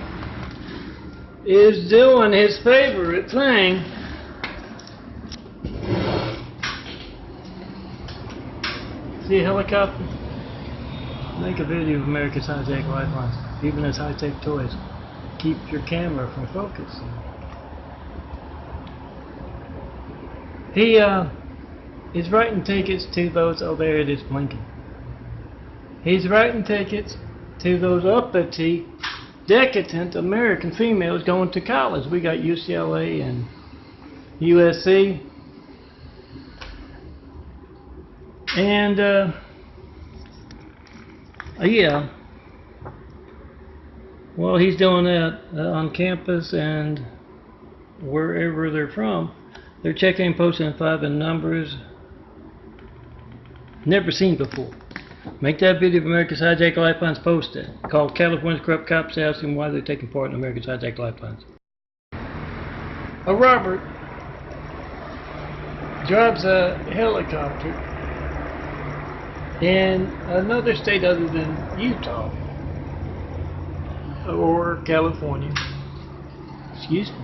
is doing his favorite thing. See a helicopter? Make a video of America's hijacked lifelines, even as high-tech toys. Keep your camera from focus. He is writing tickets to those, oh there it is blinking. He's writing tickets to those uppity, decadent American females going to college. We got UCLA and USC. And yeah, well, he's doing that on campus and wherever they're from. They're checking and posting 5 in numbers never seen before. Make that video of America's hijacked lifelines, post it. Call California's corrupt cops, asking why they're taking part in America's hijacked lifelines. A Robert drives a helicopter in another state other than Utah or California. Excuse me.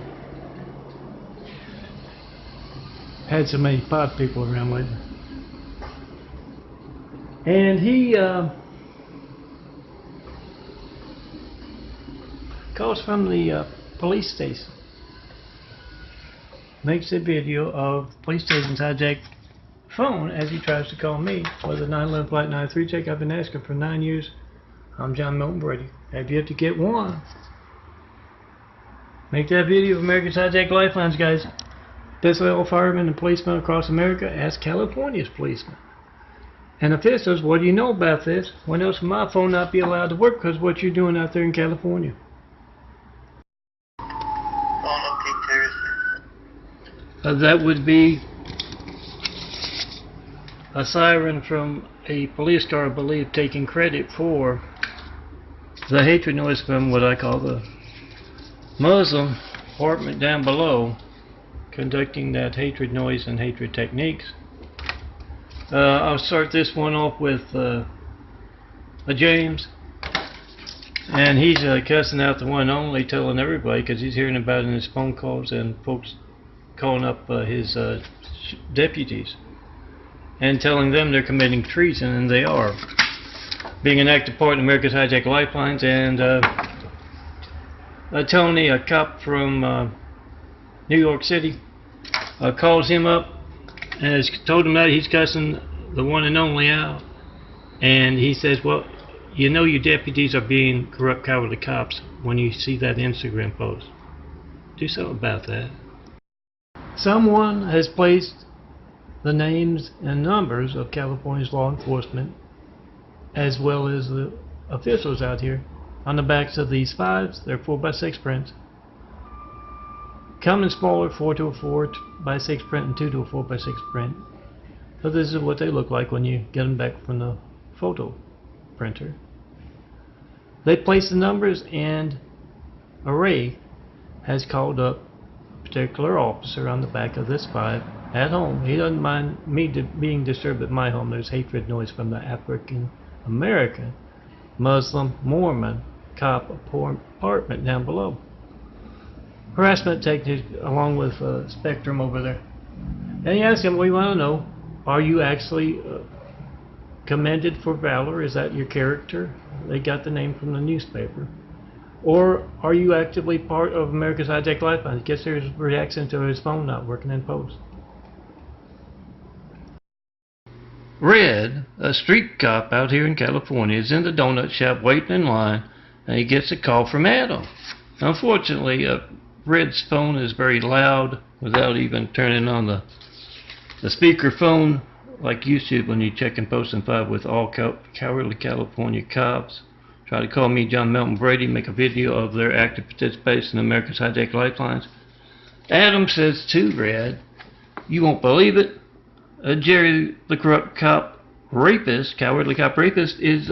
Had so many pod people around lately. And he calls from the police station. Makes a video of the police station's hijacked phone as he tries to call me for the 911 Flight 93 check. I've been asking for 9 years. I'm John Milton Brady. Have yet to get one. Make that video of America's hijacked lifelines, guys. Disloyal firemen and policemen across America ask California's policemen and officials, what do you know about this? When else will my phone not be allowed to work because of what you're doing out there in California? That would be a siren from a police car, I believe, taking credit for the hatred noise from what I call the Muslim apartment down below, conducting that hatred noise and hatred techniques. I'll start this one off with James, and he's cussing out the one and only, telling everybody, because he's hearing about it in his phone calls and folks calling up his deputies and telling them they're committing treason, and they are. Being an active part in America's hijacked lifelines, and Tony, a cop from New York City, calls him up and has told him that he's cussing the one and only out, and he says, well, you know your deputies are being corrupt, cowardly cops when you see that Instagram post. Do something about that. Someone has placed the names and numbers of California's law enforcement as well as the officials out here on the backs of these 5s. They're 4x6 prints. Come in smaller, 4 to a 4x6 print and 2 to a 4x6 print. So this is what they look like when you get them back from the photo printer. They place the numbers, and a Ray has called up a particular officer on the back of this 5 at home. He doesn't mind me being disturbed at my home. There's hatred noise from the African American Muslim Mormon cop apartment down below. Harassment technique along with Spectrum over there. And he asked him, we want to know, are you actually commended for valor? Is that your character? They got the name from the newspaper. Or are you actively part of America's hijacked lifelines? Gets his reaction to his phone not working in post. Red, a street cop out here in California, is in the donut shop waiting in line, and he gets a call from Adam. Unfortunately, Red's phone is very loud without even turning on the speaker phone like YouTube when you check in Posting 5 with all cowardly California cops. Try to call me, John Melton Brady, make a video of their active participation in America's hijacked lifelines. Adam says to Red, you won't believe it, Jerry the corrupt cop rapist, cowardly cop rapist, is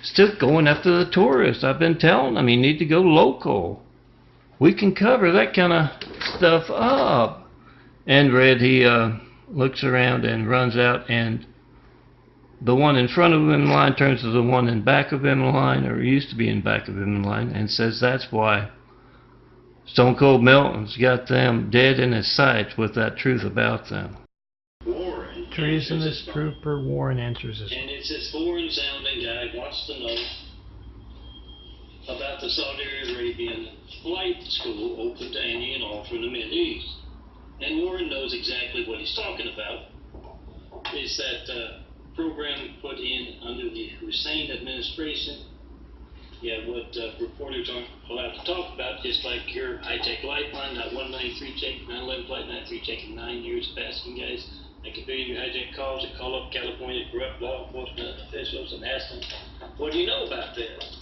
still going after the tourists. I've been telling him you need to go local. We can cover that kind of stuff up. And Red, he looks around and runs out, and the one in front of him in line turns to the one in back of him in line, or used to be in back of him in line, and says that's why Stone Cold Melton's got them dead in his sights with that truth about them. Warren Treasonous trooper Warren answers his phone. And it's this foreign sounding guy wants to know about the Saudi Arabian flight school open to any and all from the Middle East. And Warren knows exactly what he's talking about. It's that program put in under the Hussein administration. Yeah, what reporters aren't allowed to talk about, just like your HIGHJACK lifeline, not 193 check, 911 flight 93 checking 9 years of asking guys. They can be your hijack calls and call up California corrupt law enforcement officials and ask them, what do you know about this?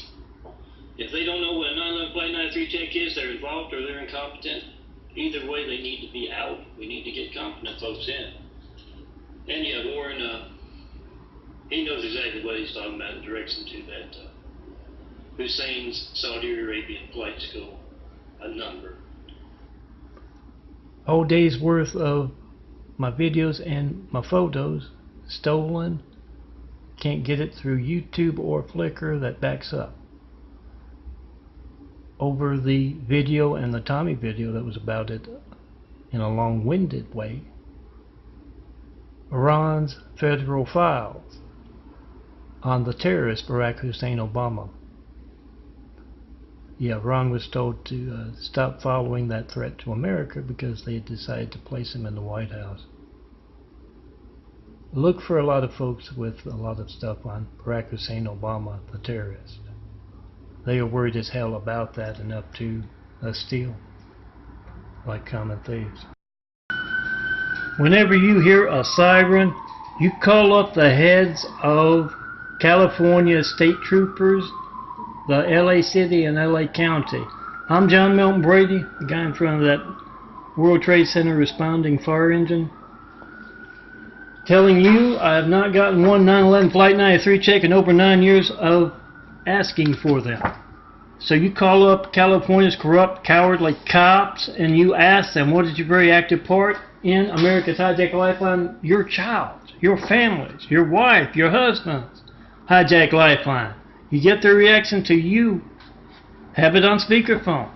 If they don't know what a 911 flight 93 check is, they're involved or they're incompetent. Either way, they need to be out. We need to get competent folks in. And yeah, Warren, he knows exactly what he's talking about and directs them to that Hussein's Saudi Arabian flight school, a number. Whole day's worth of my videos and my photos stolen. Can't get it through YouTube or Flickr that backs up. Over the video and the Tommy video that was about it in a long-winded way. Iran's federal files on the terrorist Barack Hussein Obama. Yeah, Iran was told to stop following that threat to America because they had decided to place him in the White House. Look for a lot of folks with a lot of stuff on Barack Hussein Obama, the terrorist. They are worried as hell about that and up to steal like common thieves. Whenever you hear a siren, you call up the heads of California state troopers, the LA City and LA County. I'm John Melton Brady, the guy in front of that World Trade Center responding fire engine, telling you I have not gotten one 911 Flight 93 check in over 9 years of asking for them. So you call up California's corrupt, cowardly cops and you ask them, what is your very active part in America's hijacked lifeline? Your child, your families, your wife, your husband's hijacked lifeline. You get their reaction to you. Have it on speakerphone.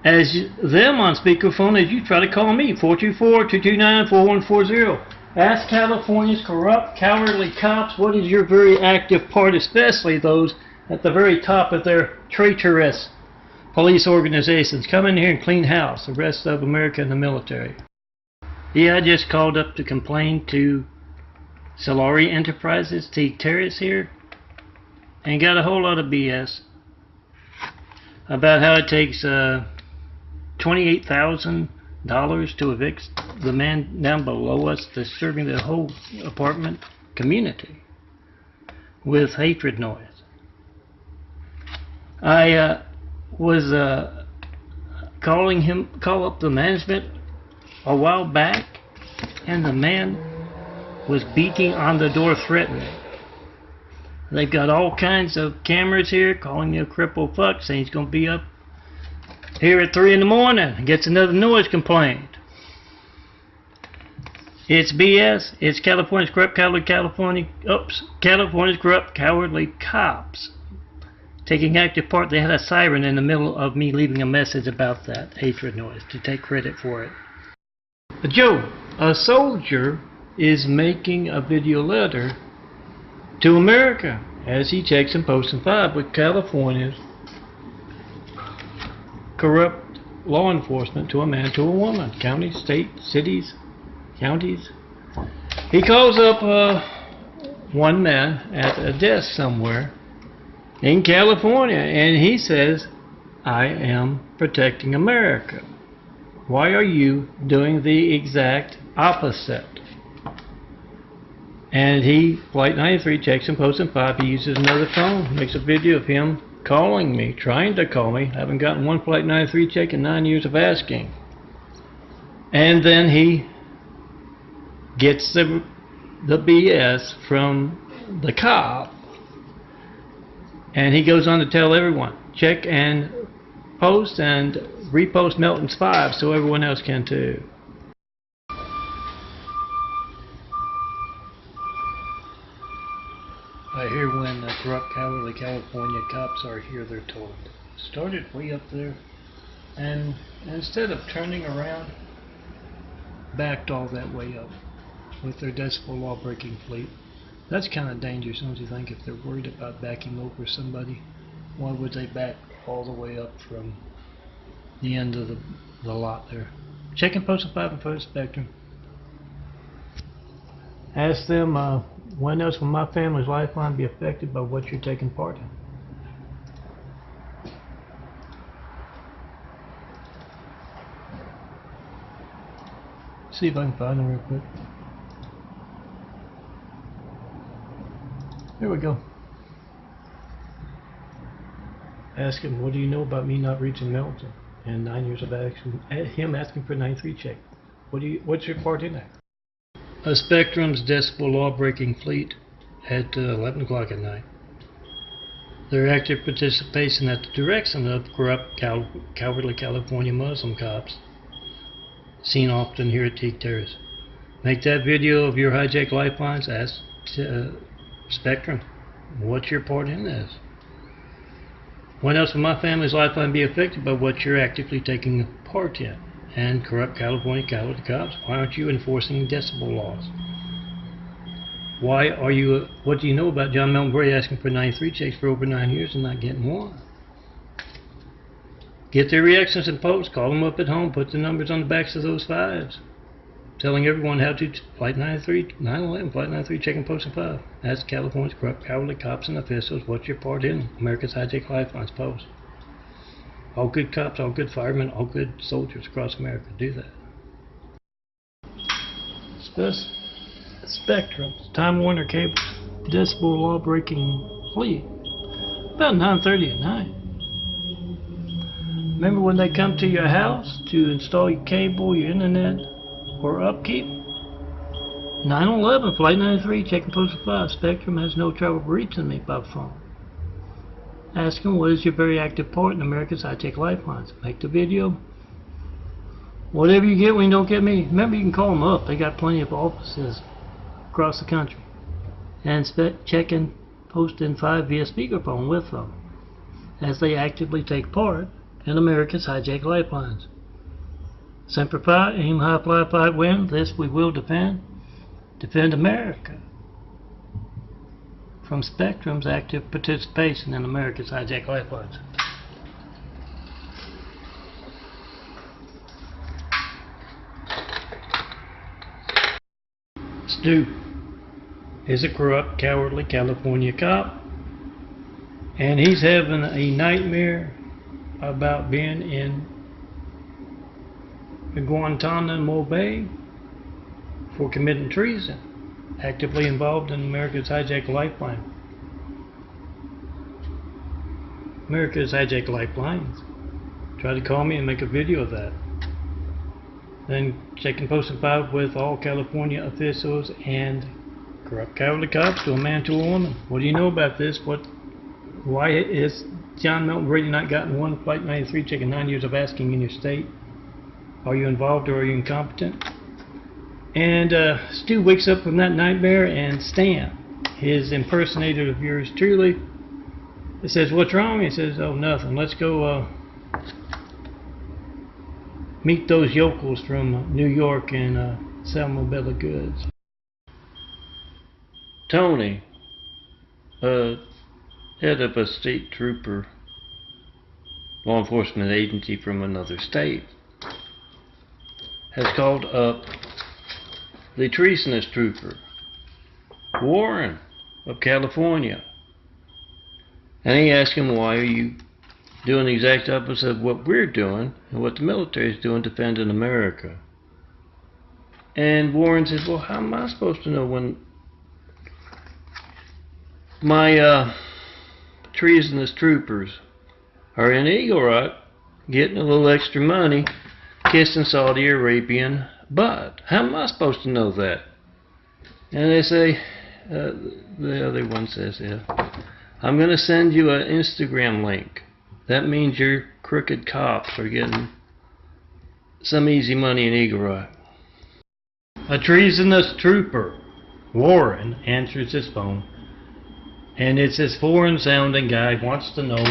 As them on speakerphone as you try to call me, 424-229-4140. Ask California's corrupt, cowardly cops what is your very active part, especially those at the very top of their traitorous police organizations. Come in here and clean house, the rest of America and the military. Yeah, I just called up to complain to Solari Enterprises, T. Terrace here, and got a whole lot of BS about how it takes $28,000 to evict the man down below us disturbing the whole apartment community with hatred noise. I was call up the management a while back, and the man was beating on the door threatening. They've got all kinds of cameras here calling me a crippled fuck, saying he's going to be up here at 3 in the morning and gets another noise complaint. It's BS. It's California's corrupt, California's corrupt, cowardly cops taking active part. They had a siren in the middle of me leaving a message about that hatred noise to take credit for it. Joe, a soldier is making a video letter to America as he checks in Posting 5 with California's corrupt law enforcement to a man, to a woman, counties, state, cities, counties. He calls up one man at a desk somewhere in California, and he says, I am protecting America. Why are you doing the exact opposite? And he, Flight 93, checks and posts in 5. He uses another phone, makes a video of him calling me, trying to call me. Haven't gotten one Flight 93 check in 9 years of asking. And then he gets the BS from the cop. And he goes on to tell everyone, check and post and repost Melton's 5 so everyone else can too. I hear when the corrupt, cowardly California cops are here, they're told. Started way up there, and instead of turning around, backed all that way up with their decibel law-breaking fleet. That's kind of dangerous, don't you think? If they're worried about backing over somebody, why would they back all the way up from the end of the lot there? Check and post a 5 and post spectrum. Ask them, when else will my family's lifeline be affected by what you're taking part in? See if I can find them real quick. There we go. Ask him, what do you know about me not reaching Melton? And 9 years of action. Him asking for a 93 check. What's your part in that? A Spectrum's decibel law-breaking fleet at 11 o'clock at night. Their active participation at the direction of corrupt, cowardly California Muslim cops, seen often here at Teague Terrace. Make that video of your hijacked lifelines. Ask Spectrum, what's your part in this? When else will my family's lifeline be affected by what you're actively taking part in? And corrupt California cowardly cops, why aren't you enforcing decibel laws? Why are you, what do you know about John Melton Brady asking for 93 checks for over 9 years and not getting one? Get their reactions and posts, call them up at home, put the numbers on the backs of those 5s. Telling everyone how to Flight 93, 9/11, Flight 93, check and post in 5. Ask California's corrupt cowardly cops and officials what's your part in America's hijacked lifelines post. All good cops, all good firemen, all good soldiers across America do that. Spectrum, Time Warner Cable, decibel law-breaking fleet. About 9:30 at night. Remember when they come to your house to install your cable, your internet, or upkeep? 9/11, Flight 93, check and post 5. Spectrum has no trouble reaching me by phone. Ask them what is your very active part in America's hijacked lifelines. Make the video. Whatever you get when you don't get me. Remember, you can call them up. They got plenty of offices across the country. And check and post in 5 via speakerphone with them as they actively take part in America's hijacked lifelines. Semper Fi, aim high, fly, fight, win. This we will defend. Defend America from Spectrum's active participation in America's hijacked lifelines. Stu is a corrupt, cowardly California cop, and he's having a nightmare about being in Guantanamo Bay for committing treason, actively involved in America's hijacked lifeline. America's hijacked lifelines. Try to call me and make a video of that. Then check and post in 5 with all California officials and corrupt cowardly cops to a man, to a woman. What do you know about this? Why is John Melton Brady not gotten one Flight 93 check in 9 years of asking in your state? Are you involved or are you incompetent? And Stu wakes up from that nightmare, and Stan, his impersonator of yours truly, he says, what's wrong? He says, oh, nothing. Let's go meet those yokels from New York and sell them a bill of goods. Tony, head of a state trooper, law enforcement agency from another state, has called up the treasonous trooper, Warren of California, and he asked him, why are you doing the exact opposite of what we're doing and what the military is doing, defending America. And Warren says, well, how am I supposed to know when my treasonous troopers are in Eagle Rock getting a little extra money, kissing Saudi Arabian butt? How am I supposed to know that? And they say, the other one says, yeah, I'm going to send you an Instagram link. That means your crooked cops are getting some easy money in Eagle Rock. A treasonous trooper, Warren, answers his phone, and it's this foreign-sounding guy wants to know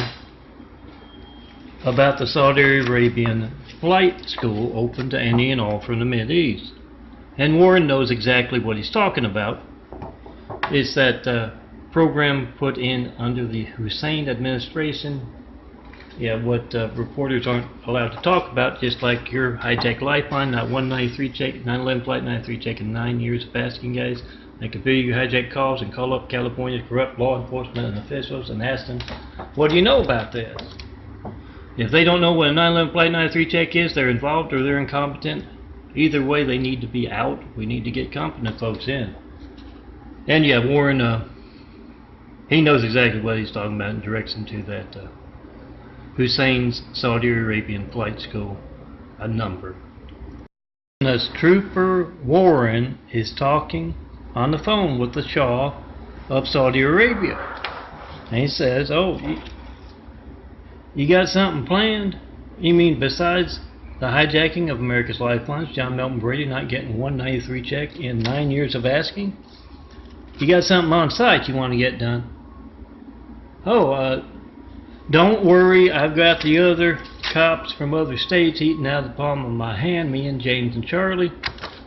about the Saudi Arabian flight school open to any and all from the Mideast. And Warren knows exactly what he's talking about. It's that program put in under the Hussein administration. Yeah, what reporters aren't allowed to talk about, just like your hijack lifeline, not 193 check, 9/11 flight 93 check in 9 years of asking guys. They can video your hijack calls and call up California's corrupt law enforcement and officials and ask them, what do you know about this? If they don't know what a 9/11 flight 93 check is, they're involved or they're incompetent. Either way, they need to be out. We need to get competent folks in. And yeah, Warren, he knows exactly what he's talking about and directs them to that Hussein's Saudi Arabian flight school, a number. As Trooper Warren is talking on the phone with the Shah of Saudi Arabia. And he says, oh, you got something planned? You mean besides the hijacking of America's lifelines, John Melton Brady not getting 193 check in 9 years of asking? You got something on site you want to get done? Oh, don't worry, I've got the other cops from other states eating out of the palm of my hand, me and James and Charlie.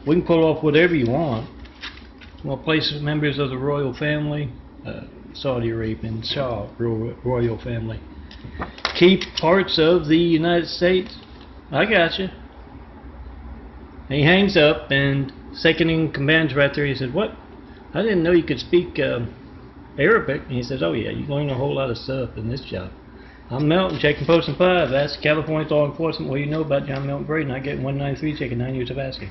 We can pull off whatever you want. We'll place members of the royal family, Saudi Arabian Shah royal family. Keep parts of the United States. I got you. And he hangs up, and second in command's right there. He said, what? I didn't know you could speak Arabic. And he says, oh yeah, you learn a whole lot of stuff in this job. I'm Melton, checking posting 5. Ask California law enforcement what you know about John Melton Brady not getting 193 check in 9 years of asking.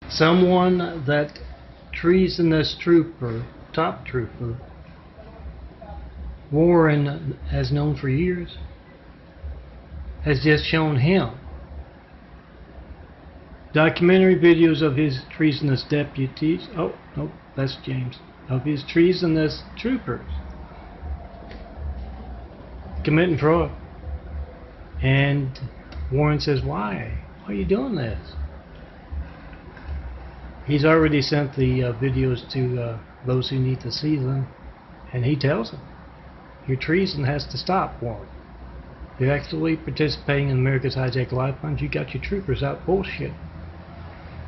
Someone that treasonous trooper, top trooper, Warren has known for years, has just shown him documentary videos of his treasonous deputies. Oh, no, that's James. Of his treasonous troopers committing fraud. And Warren says, why? Why are you doing this? He's already sent the videos to those who need to see them, and he tells them, your treason has to stop, Warren. You're actually participating in America's hijack lifelines. You got your troopers out bullshit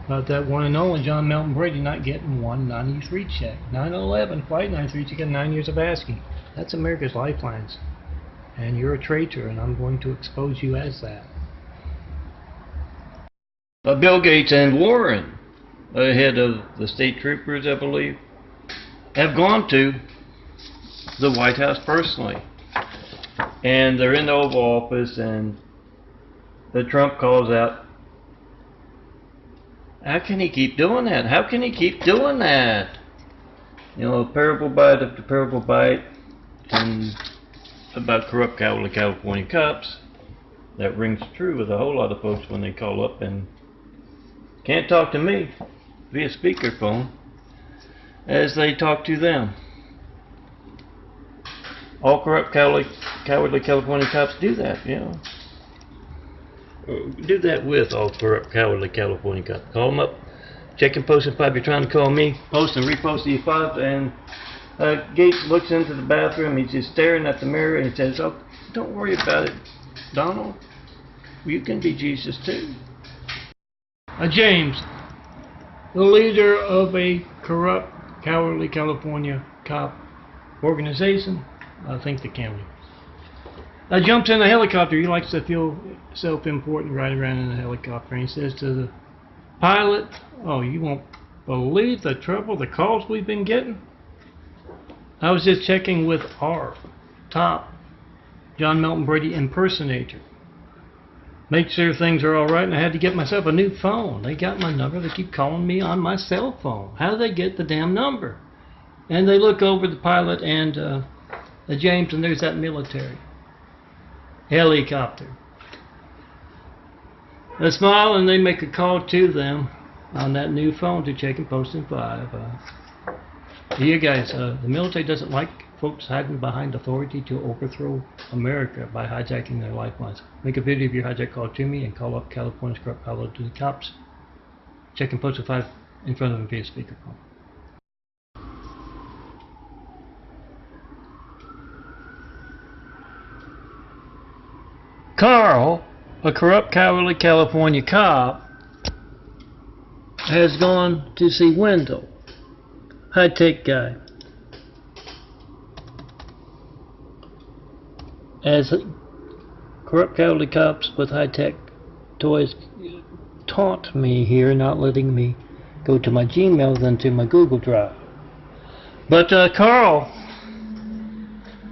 about that one and only John Melton Brady not getting 193 check. 9/11 flight 93 check in 9 years of asking. That's America's lifelines. And you're a traitor, and I'm going to expose you as that. Bill Gates and Warren, ahead of the state troopers, I believe, have gone to the White House personally. And they're in the Oval Office, and the Trump calls out, how can he keep doing that? How can he keep doing that? You know, parable bite after parable bite, and about corrupt cowardly California cops. That rings true with a whole lot of folks when they call up and can't talk to me via speakerphone as they talk to them. All corrupt cowardly California cops do that, you know. Do that with all corrupt cowardly California cops. Call them up, check and post if you're trying to call me, post and repost the 5, and Gates looks into the bathroom. He's just staring at the mirror and he says, oh, don't worry about it, Donald. You can be Jesus too. James, the leader of a corrupt, cowardly California cop organization, I think the county, jumps in a helicopter. He likes to feel self-important, ride around in a helicopter, and he says to the pilot, oh, you won't believe the trouble, the calls we've been getting. I was just checking with our top John Melton Brady impersonator. Make sure things are alright, and I had to get myself a new phone. They got my number. They keep calling me on my cell phone. How do they get the damn number? And they look over the pilot and the James, and there's that military helicopter. They smile and they make a call to them on that new phone to check and post in 5. You guys, the military doesn't like folks hiding behind authority to overthrow America by hijacking their lifelines. Make a video of your hijack call to me and call up California's corrupt power to the cops. Check and post in 5 in front of them via speakerphone. Carl, a corrupt, cowardly California cop, has gone to see Wendell, high-tech guy, as corrupt, cowardly cops with high-tech toys taunt me here, not letting me go to my Gmail than to my Google Drive. But Carl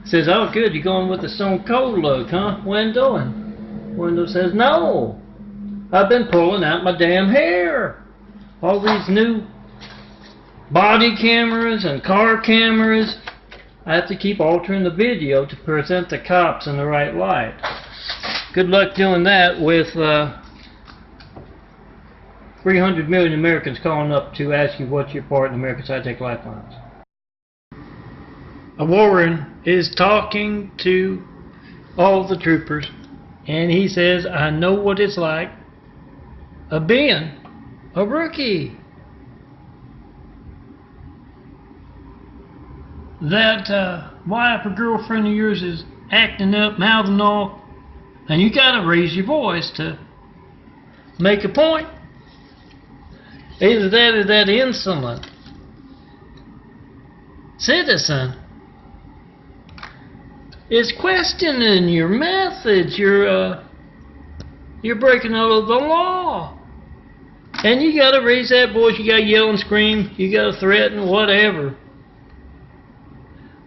says, "Oh, good, you're going with the Stone Cold look, huh, Wendell?" And Wendell says, "No, I've been pulling out my damn hair. All these new body cameras and car cameras, I have to keep altering the video to present the cops in the right light. Good luck doing that with 300 million Americans calling up to ask you what's your part in America's high-tech lifelines." Warren is talking to all the troopers, and he says, "I know what it's like being a rookie. That wife or girlfriend of yours is acting up, mouthing off, and you gotta raise your voice to make a point. Either that or that insolent citizen is questioning your methods. You're breaking all of the law. And you gotta raise that voice, you gotta yell and scream, you gotta threaten, whatever.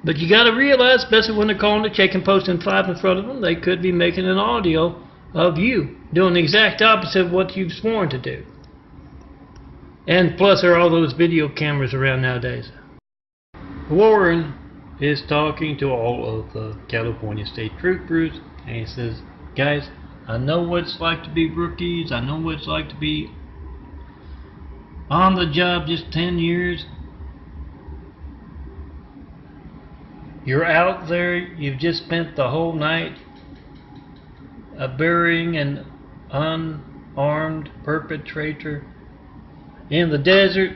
But you gotta realize, especially when they're calling to check and post in 5 in front of them, they could be making an audio of you doing the exact opposite of what you've sworn to do. And plus there are all those video cameras around nowadays." Warren is talking to all of the California state troopers, and he says, "Guys, I know what it's like to be rookies. I know what it's like to be on the job just 10 years. You're out there, you've just spent the whole night burying an unarmed perpetrator in the desert.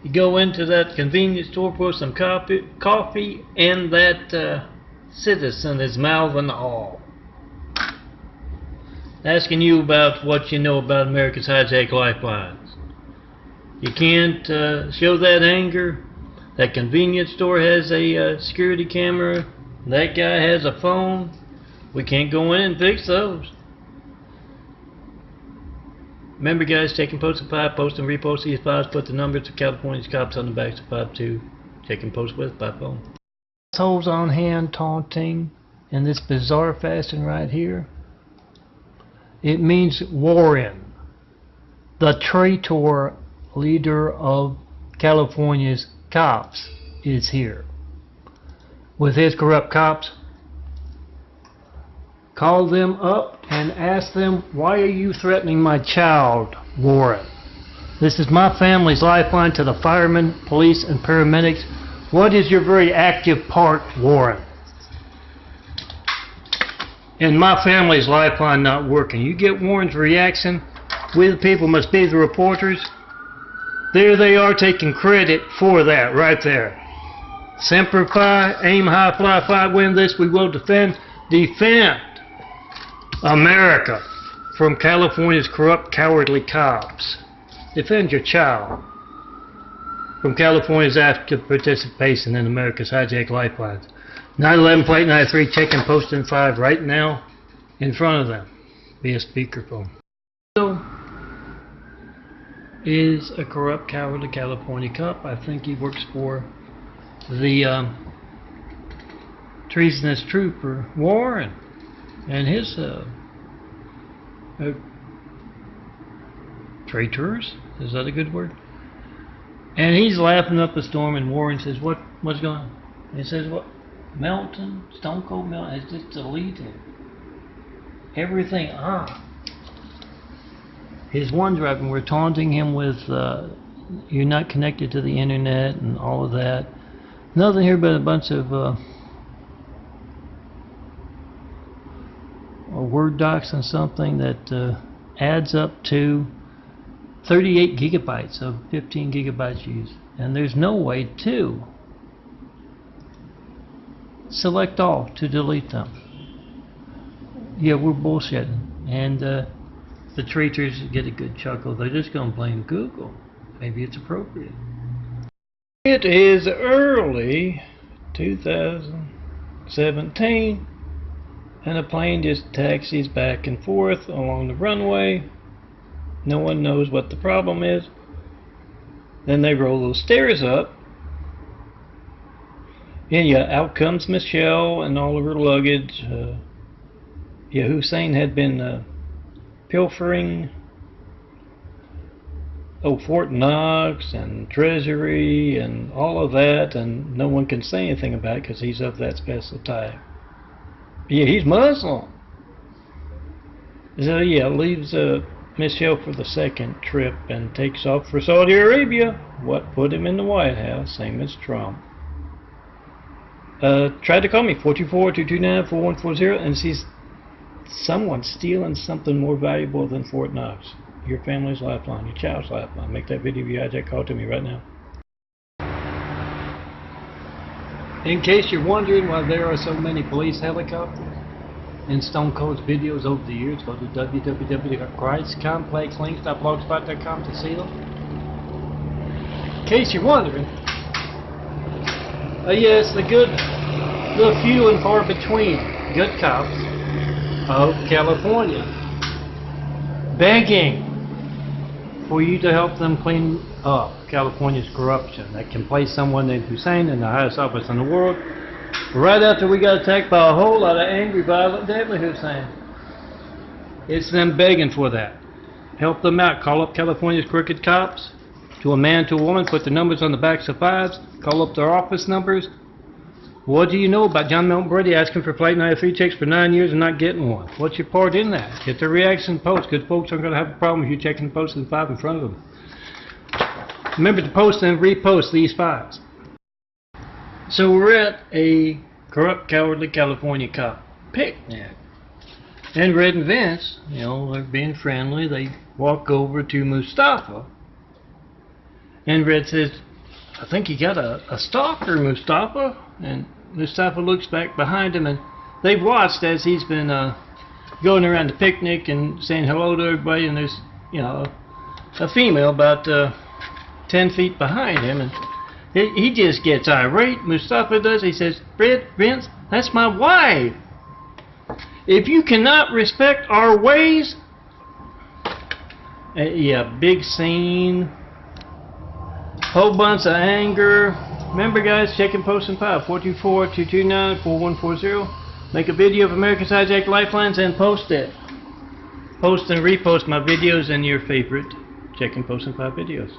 You go into that convenience store for some coffee, and that citizen is mouthing all, asking you about what you know about America's hijack lifelines. You can't show that anger. That convenience store has a security camera. That guy has a phone. We can't go in and fix those. Remember, guys, take and post in 5, post and repost these files, put the numbers of California's cops on the backs of 5-2, take and post with by phone." Assholes on hand taunting in this bizarre fashion right here. It means Warren, the traitor leader of California's cops, is here with his corrupt cops. Call them up and ask them, "Why are you threatening my child, Warren? This is my family's lifeline to the firemen, police, and paramedics. What is your very active part, Warren? And my family's lifeline not working." You get Warren's reaction. We the people must be the reporters. There they are taking credit for that right there. Semper Fi, aim high, fly, fight, win this, we will defend. Defend America from California's corrupt, cowardly cops. Defend your child from California's active participation in America's hijack lifelines. 911 plate 93, check and post in 5 right now in front of them via speakerphone. So, is a corrupt, cowardly California cop. I think he works for the treasonous trooper Warren and his traitors. Is that a good word? And he's laughing up a storm, and Warren says, what's going on? He says, what? Melton, Stone Cold Melton has just deleted everything. His OneDrive, and we're taunting him with you're not connected to the internet and all of that. Nothing here but a bunch of Word docs and something that adds up to 38 gigabytes of 15 gigabytes used, and there's no way to select all to delete them. Yeah, we're bullshitting, and the traitors get a good chuckle. They're just gonna blame Google. Maybe it's appropriate. It is early 2017, and a plane just taxis back and forth along the runway. No one knows what the problem is. Then they roll those stairs up, and yeah, out comes Michelle and all of her luggage. Hussein had been pilfering Fort Knox and Treasury and all of that, and no one can say anything about it because he's of that special type. Yeah, he's Muslim. So yeah, leaves Michelle for the second trip and takes off for Saudi Arabia. What put him in the White House? Same as Trump. Tried to call me 424-229-4140, and sees someone stealing something more valuable than Fort Knox. Your family's lifeline, your child's lifeline. Make that video of your hijack call to me right now. In case you're wondering why there are so many police helicopters in Stone Cold's videos over the years, go to www.christcomplexlinks.blogspot.com to see them. In case you're wondering, yes, the few and far between good cops of California begging for you to help them clean up California's corruption that can place someone named Hussein in the highest office in the world right after we got attacked by a whole lot of angry, violent, deadly Hussein. It's them begging for that. Help them out. Call up California's crooked cops, to a man, to a woman, put the numbers on the backs of fives, call up their office numbers. What do you know about John Milton Brady asking for Flight 93 checks for 9 years and not getting one? What's your part in that? Get the reaction post. Good folks aren't going to have a problem with you checking the posts and 5 in front of them. Remember to post and repost these 5s. So we're at a corrupt, cowardly California cop picnic. And Red and Vince, you know, they're being friendly. They walk over to Mustafa. And Red says, I think you got a stalker, Mustafa. And Mustafa looks back behind him, and they've watched as he's been going around the picnic and saying hello to everybody, and there's, you know, a female about 10 feet behind him, and he just gets irate. Mustafa does. He says, Vince, that's my wife. If you cannot respect our ways, yeah, big scene, whole bunch of anger. Remember, guys, check and post and file 424-229-4140. Make a video of America's hijacked lifelines and post it. Post and repost my videos and your favorite check and post and file videos.